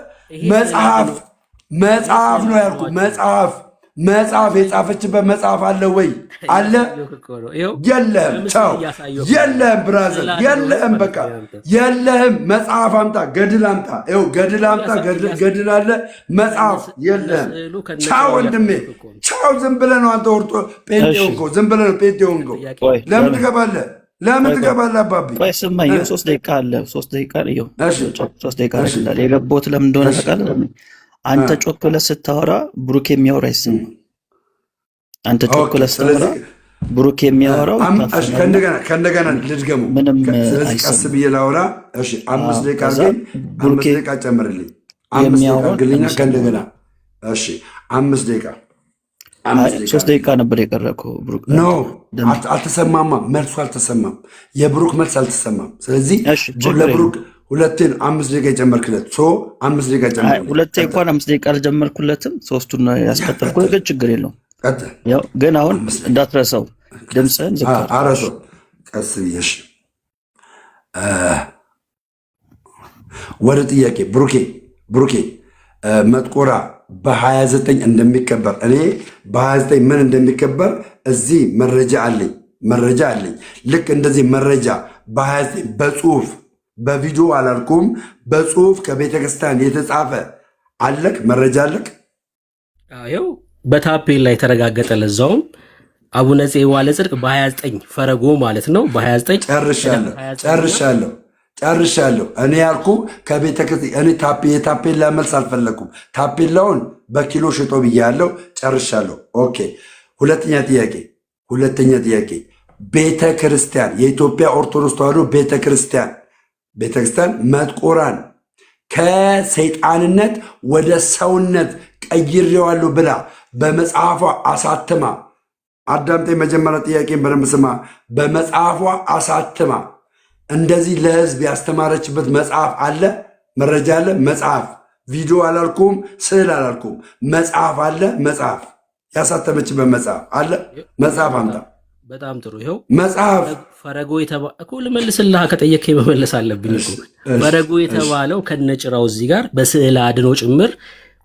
መጽሐፍ ነው ያልኩ። መጽሐፍ የጻፈችበት መጽሐፍ አለ ወይ? አለ? የለም። ቻው። የለም ብራዘር፣ የለም። በቃ የለህም። መጽሐፍ አምጣ፣ ገድል አምጣ። ገድል አለ። መጽሐፍ የለም። ቻው ወንድሜ፣ ቻው። ዝም ብለህ ነው አንተ ጴንጤ ሆንከው። ለምን ትገባለህ? አባቢ? ስማኝ፣ 3 ደቂቃ አለ። 3 ደቂቃ የገባሁት ለምን እንደሆነ ታውቃለህ? አንተ ጮክ ብለህ ስታወራ ብሩክ የሚያወራ ይሰማል። አንተ ጮክ ብለህ ስታወራ ብሩክ የሚያወራው ከእንደገና ልድገሙ። ስለዚህ ቀስ ብዬ ላውራ። እሺ 5 ደቂቃ አድርገኝ፣ 5 ደቂቃ ጨምርልኝ። 5 ደቂቃ አድርግልኛ ከእንደገና። እሺ 5 ደቂቃ 3 ደቂቃ ነበር የቀረከው ብሩክ። ኖ አልተሰማማ፣ መልሱ አልተሰማም። የብሩክ መልስ አልተሰማም። ስለዚህ ለብሩክ ሁለቴን 5 ደቂቃ የጨመርክለት 5 ደቂቃ ጨመርክለት። ሁለቴ እንኳን 5 ደቂቃ አልጀመርኩለትም፣ 3ቱን ነው ያስቀጠልኩት። ግን ችግር የለውም። ግን አሁን እንዳትረሳው ድምፅህን ዝቅ አረሰው። ቀስ ብዬሽ ወደ ጥያቄ ብሩኬ መጥቆራ በ29 እንደሚከበር እኔ በ29 ምን እንደሚከበር እዚህ መረጃ አለኝ። ልክ እንደዚህ መረጃ በ29 በጽሁፍ በቪዲዮ አላልኩም፣ በጽሁፍ ከቤተ ክርስቲያን የተጻፈ አለክ መረጃ አለክ። ይኸው በታፔል ላይ ተረጋገጠ። ለዛውም አቡነ ጽዋ ለጽድቅ በ29 ፈረጎ ማለት ነው። በ29 ጨርሻለሁ። እኔ ያልኩ ከቤተ ክርስቲያን እኔ የታፔላ መልስ አልፈለኩም። ታፔላውን በኪሎ ሽጦ ብያለሁ። ጨርሻለሁ። ኦኬ። ሁለተኛ ጥያቄ ቤተ ክርስቲያን የኢትዮጵያ ኦርቶዶክስ ተዋሕዶ ቤተ ክርስቲያን መጥቆራን ከሰይጣንነት ወደ ሰውነት ቀይሬዋለሁ ብላ በመጽሐፏ አሳትማ፣ አዳምጠኝ፣ መጀመሪያ ጥያቄን በደንብ ስማ። በመጽሐፏ አሳትማ እንደዚህ ለሕዝብ ያስተማረችበት መጽሐፍ አለ፣ መረጃ አለ። መጽሐፍ ቪዲዮ አላልኩም፣ ስዕል አላልኩም፣ መጽሐፍ አለ። መጽሐፍ ያሳተመችበት መጽሐፍ አለ። መጽሐፍ አምጣ። በጣም ጥሩ። ይኸው መጽሐፍ ፈረጎ እኮ ልመልስልህ፣ ከጠየከኝ መመለስ አለብኝ እኮ። ፈረጎ የተባለው ከነጭራው እዚህ ጋር በስዕል አድኖ ጭምር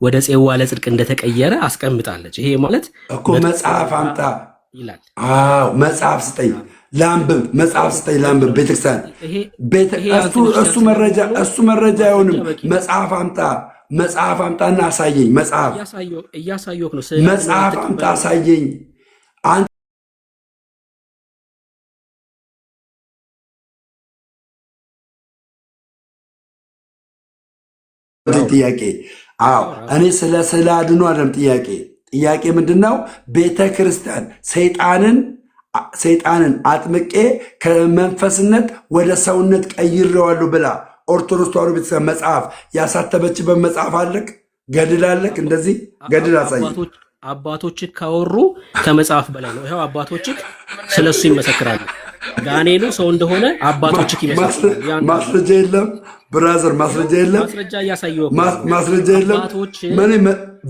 ወደ ጽዋ ለጽድቅ እንደተቀየረ አስቀምጣለች። ይሄ ማለት እኮ መጽሐፍ አምጣ ይላል። አዎ መጽሐፍ ስጠኝ ላንብብ፣ መጽሐፍ ስጠኝ ላንብብ። ቤተክርስቲያን እሱ መረጃ አይሆንም። መጽሐፍ አምጣና አሳየኝ። እያሳየሁህ ነው። መጽሐፍ አምጣ አሳየኝ። ጥያቄ እኔ ስለ አድኖ አለም ጥያቄ ምንድነው? ቤተ ክርስቲያን ሰይጣንን አጥምቄ ከመንፈስነት ወደ ሰውነት ቀይሬዋለሁ ብላ ኦርቶዶክስ ተዋሕዶ ቤተክርስቲያን መጽሐፍ ያሳተመችበት መጽሐፍ አለክ? ገድል አለክ? እንደዚህ ገድል አሳይ። አባቶችህ ካወሩ ከመጽሐፍ በላይ ነው። ይኸው አባቶችህ ስለሱ ይመሰክራሉ። ጋኔኑ ሰው እንደሆነ አባቶችህ ይመሰክራሉ። ማስረጃ የለም ብራዘር፣ ማስረጃ የለም። ማስረጃ የለም።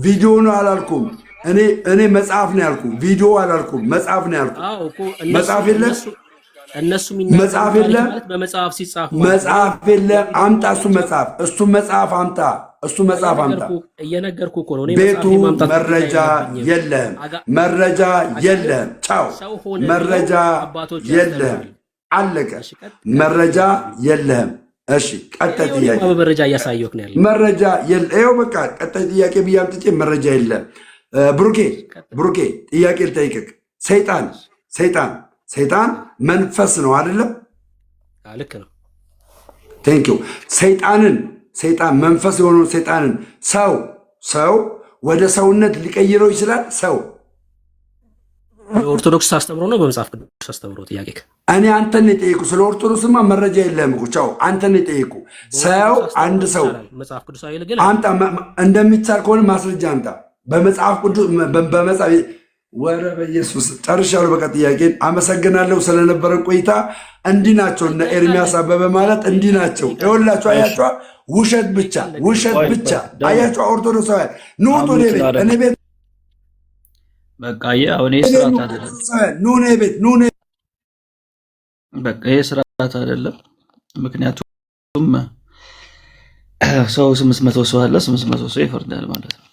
ቪዲዮ ነው አላልኩም። እኔ መጽሐፍ ነው ያልኩ፣ ቪዲዮ አላልኩም። መጽሐፍ ነው ያልኩ። መጽሐፍ የለም። መጽሐፍ የለም። በመጽሐፍ ሲጻፍ መጽሐፍ የለም። አምጣ እሱ መጽሐፍ አምጣ። እየነገርኩ እኮ ነው። ቤቱ መረጃ የለም። ቻው። መረጃ የለም። አለቀ። መረጃ የለም። እሺ፣ ቀጣይ ጥያቄ። መረጃ እያሳየሁ ነው ያለው። መረጃ የለም። ይኸው በቃ ቀጣይ ጥያቄ ብዬ አምጥቼ መረጃ የለም። ብሩኬ ጥያቄ ልጠይቅህ። ሰይጣን መንፈስ ነው አይደለም? ልክ ነው። ቴንኪው። ሰይጣን መንፈስ የሆነው ሰይጣንን ሰው ወደ ሰውነት ሊቀይረው ይችላል። ሰው ኦርቶዶክስ አስተምሮ ነው በመጽሐፍ ቅዱስ አስተምሮ? ጥያቄ እኔ አንተን የጠየቁ ስለ ኦርቶዶክስማ መረጃ የለም እኮ። ቻው። አንተን የጠየቁ አንድ ሰው መጽሐፍ ቅዱስ አምጣ። እንደሚቻል ከሆነ ማስረጃ አምጣ። በመጽሐፍ ቅዱስ በመጽሐፍ ወረ በኢየሱስ ጨርሻለሁ። በቃ ጥያቄን አመሰግናለሁ ስለነበረን ቆይታ። እንዲህ ናቸው እነ ኤርሚያስ አበበ ማለት እንዲህ ናቸው። ይኸውላችሁ አያችኋ፣ ውሸት ብቻ አያችኋ። ኦርቶዶክሳውያን ኑጡ እኔ ቤት በቃ አሁን ይሄ ስርዓት አይደለም። በቃ ይሄ ስርዓት አይደለም። ምክንያቱም ሰው 800 ሰው አለ፣ 800 ሰው ይፈርዳል ማለት ነው።